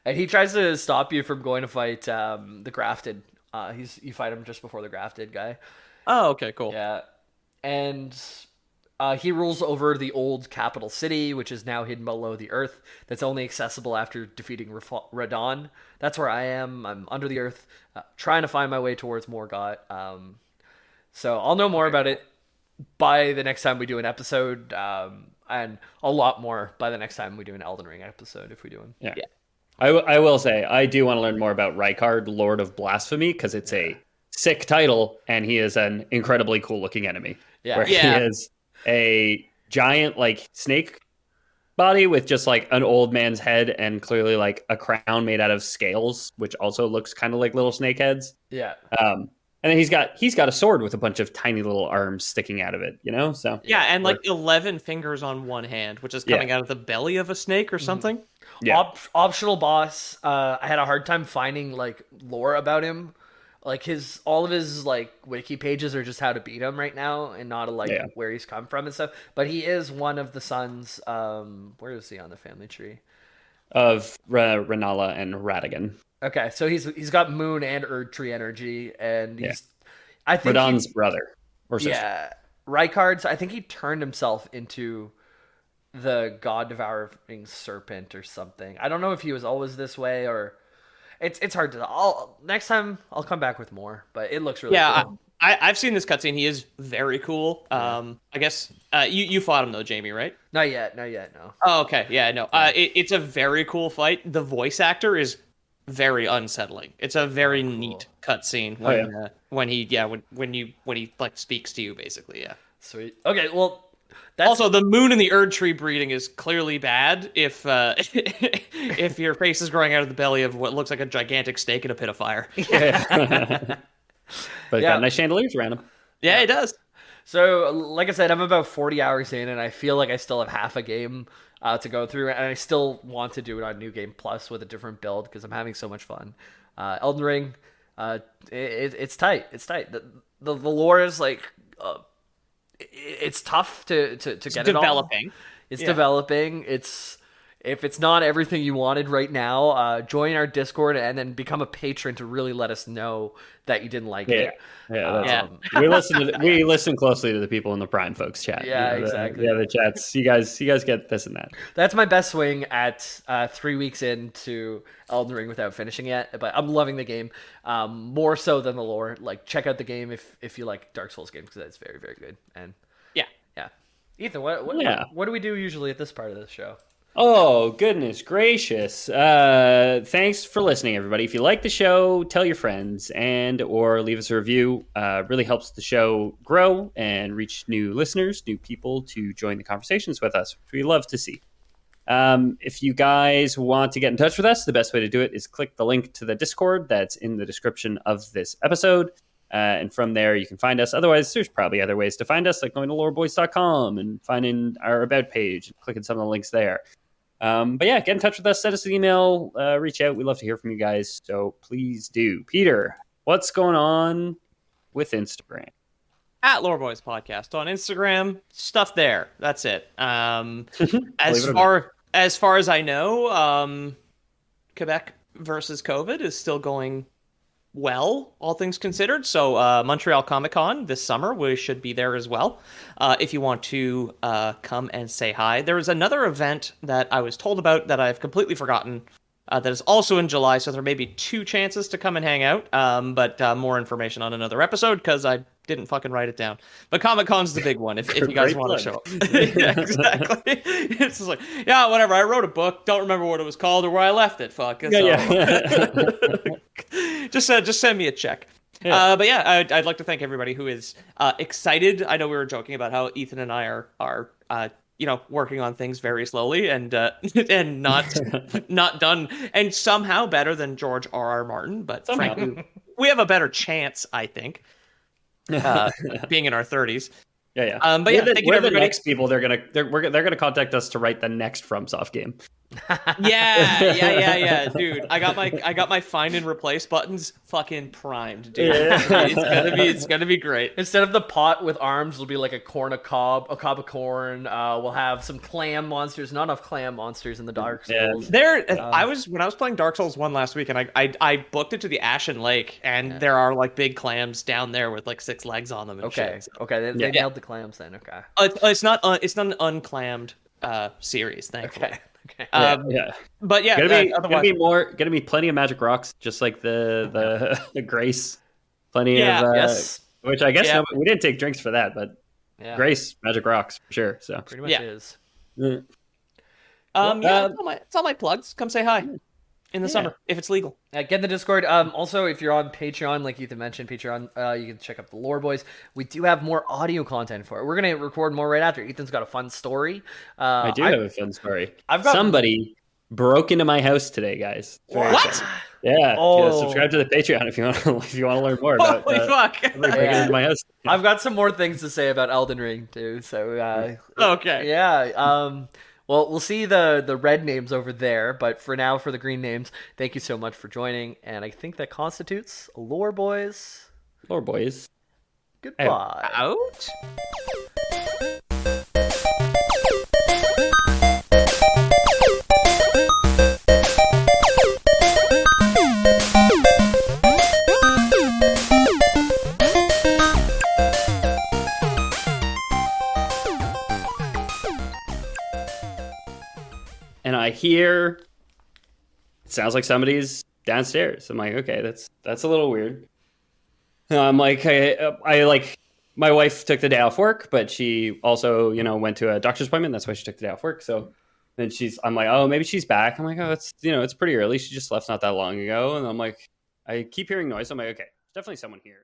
And he tries to stop you from going to fight the Grafted. You fight him just before the Grafted guy. Oh, okay, cool. Yeah. And he rules over the old capital city, which is now hidden below the earth. That's only accessible after defeating Radon. That's where I am. I'm under the earth, trying to find my way towards Morgott. So I'll know more about it by the next time we do an episode, and a lot more by the next time we do an Elden Ring episode, if we do one. Yeah. I will say, I do want to learn more about Reichard, Lord of Blasphemy, because it's a sick title, and he is an incredibly cool looking enemy. Yeah. Where he is a giant, like, snake body with just like an old man's head and clearly like a crown made out of scales, which also looks kind of like little snake heads. Yeah. And then he's got a sword with a bunch of tiny little arms sticking out of it, you know? So Yeah, and like 11 fingers on one hand, which is coming out of the belly of a snake or something. Yeah. Optional boss. I had a hard time finding like lore about him. Like all of his like wiki pages are just how to beat him right now, and not where he's come from and stuff. But he is one of the sons. Where is he on the family tree? Of Ranala and Radon. Okay, so he's got moon and Erd tree energy, and I think Radon's brother or sister. Yeah, Reichard's. I think he turned himself into the god devouring serpent or something. I don't know if he was always this way or. It's hard to. Next time I'll come back with more, but it looks really cool. I've seen this cutscene. He is very cool. I guess you fought him though, Jamie, right? Not yet. No. Oh, okay. Yeah, no. It's a very cool fight. The voice actor is very unsettling. It's a very neat cutscene when he like speaks to you, basically. Yeah. Sweet. Okay. Well. Also, the moon and the Erd tree breeding is clearly bad if if your face is growing out of the belly of what looks like a gigantic snake in a pit of fire. But got nice chandeliers around him. Yeah, it does. So, like I said, I'm about 40 hours in, and I feel like I still have half a game to go through, and I still want to do it on New Game Plus with a different build because I'm having so much fun. Elden Ring, it's tight. It's tight. The lore is like... it's tough to get it all. It's developing. If it's not everything you wanted right now, join our Discord and then become a patron to really let us know that you didn't like it. We listen closely to the people in the Prime folks chat. Yeah, exactly. The chats. You guys get this and that. That's my best swing at 3 weeks into Elden Ring without finishing yet. But I'm loving the game more so than the lore. Like, check out the game if you like Dark Souls games because that's very, very good. And yeah. Ethan, what do we do usually at this part of the show? Oh, goodness gracious. Thanks for listening, everybody. If you like the show, tell your friends or leave us a review. Really helps the show grow and reach new listeners, new people to join the conversations with us, which we love to see. If you guys want to get in touch with us, the best way to do it is click the link to the Discord that's in the description of this episode. And from there, you can find us. Otherwise, there's probably other ways to find us, like going to loreboys.com and finding our About page and clicking some of the links there. But yeah, get in touch with us, send us an email, reach out. We'd love to hear from you guys, so please do. Peter, what's going on with Instagram? At Loreboys Podcast on Instagram, stuff there. That's it. As far as I know, Quebec versus COVID is still going well, all things considered. So Montreal Comic Con this summer, we should be there as well. If you want to come and say hi. There is another event that I was told about that I've completely forgotten that is also in July, so there may be 2 chances to come and hang out, but more information on another episode because I didn't fucking write it down. But Comic Con's the big one if you guys want to show up. Yeah, exactly. It's just like, yeah, whatever. I wrote a book, don't remember what it was called or where I left it. Fuck. Just send me a check. Yeah. But yeah, I'd like to thank everybody who is excited. I know we were joking about how Ethan and I are working on things very slowly and not done, and somehow better than George R.R. Martin. But frankly, we have a better chance, I think, being in our 30s. Yeah. But yeah, thank you to everybody. The next people they're gonna contact us to write the next FromSoft game. Yeah, dude. I got my find and replace buttons fucking primed, dude. Yeah. It's gonna be great. Instead of the pot with arms, it'll be like a cob of corn. We'll have some clam monsters. Not enough clam monsters in the Dark Souls. When I was playing Dark Souls 1 last week, and I booked it to the Ashen Lake, and there are like big clams down there with like 6 legs on them. And okay, shit, so. Okay, they nailed the clams then. Okay, it's not an unclammed series, thankfully. Okay. But yeah, gonna be plenty of magic rocks, just like the Grace. Plenty of which I guess we didn't take drinks for that, but Grace magic rocks for sure. So pretty much is. It's all my plugs. Come say hi. in the summer if it's legal. Get in the Discord. Also, if you're on Patreon, like Ethan mentioned, Patreon, you can check out the Lore Boys. We do have more audio content for it. We're gonna record more right after. Ethan's got a fun story. I do have a fun story. I've got somebody broke into my house today, guys. What? Yeah. Oh. Subscribe to the Patreon if you want to learn more about. Holy fuck! Breaking into my house. I've got some more things to say about Elden Ring too. So Okay. yeah. Well, we'll see the red names over there, but for now, for the green names, thank you so much for joining, and I think that constitutes Lore Boys. Lore Boys. Goodbye. Out. And I hear it sounds like somebody's downstairs. I'm like, okay, that's a little weird. I'm like, I like my wife took the day off work, but she also, went to a doctor's appointment. That's why she took the day off work. So then I'm like, oh, maybe she's back. I'm like, oh, it's pretty early. She just left not that long ago. And I'm like, I keep hearing noise. I'm like, okay, definitely someone here.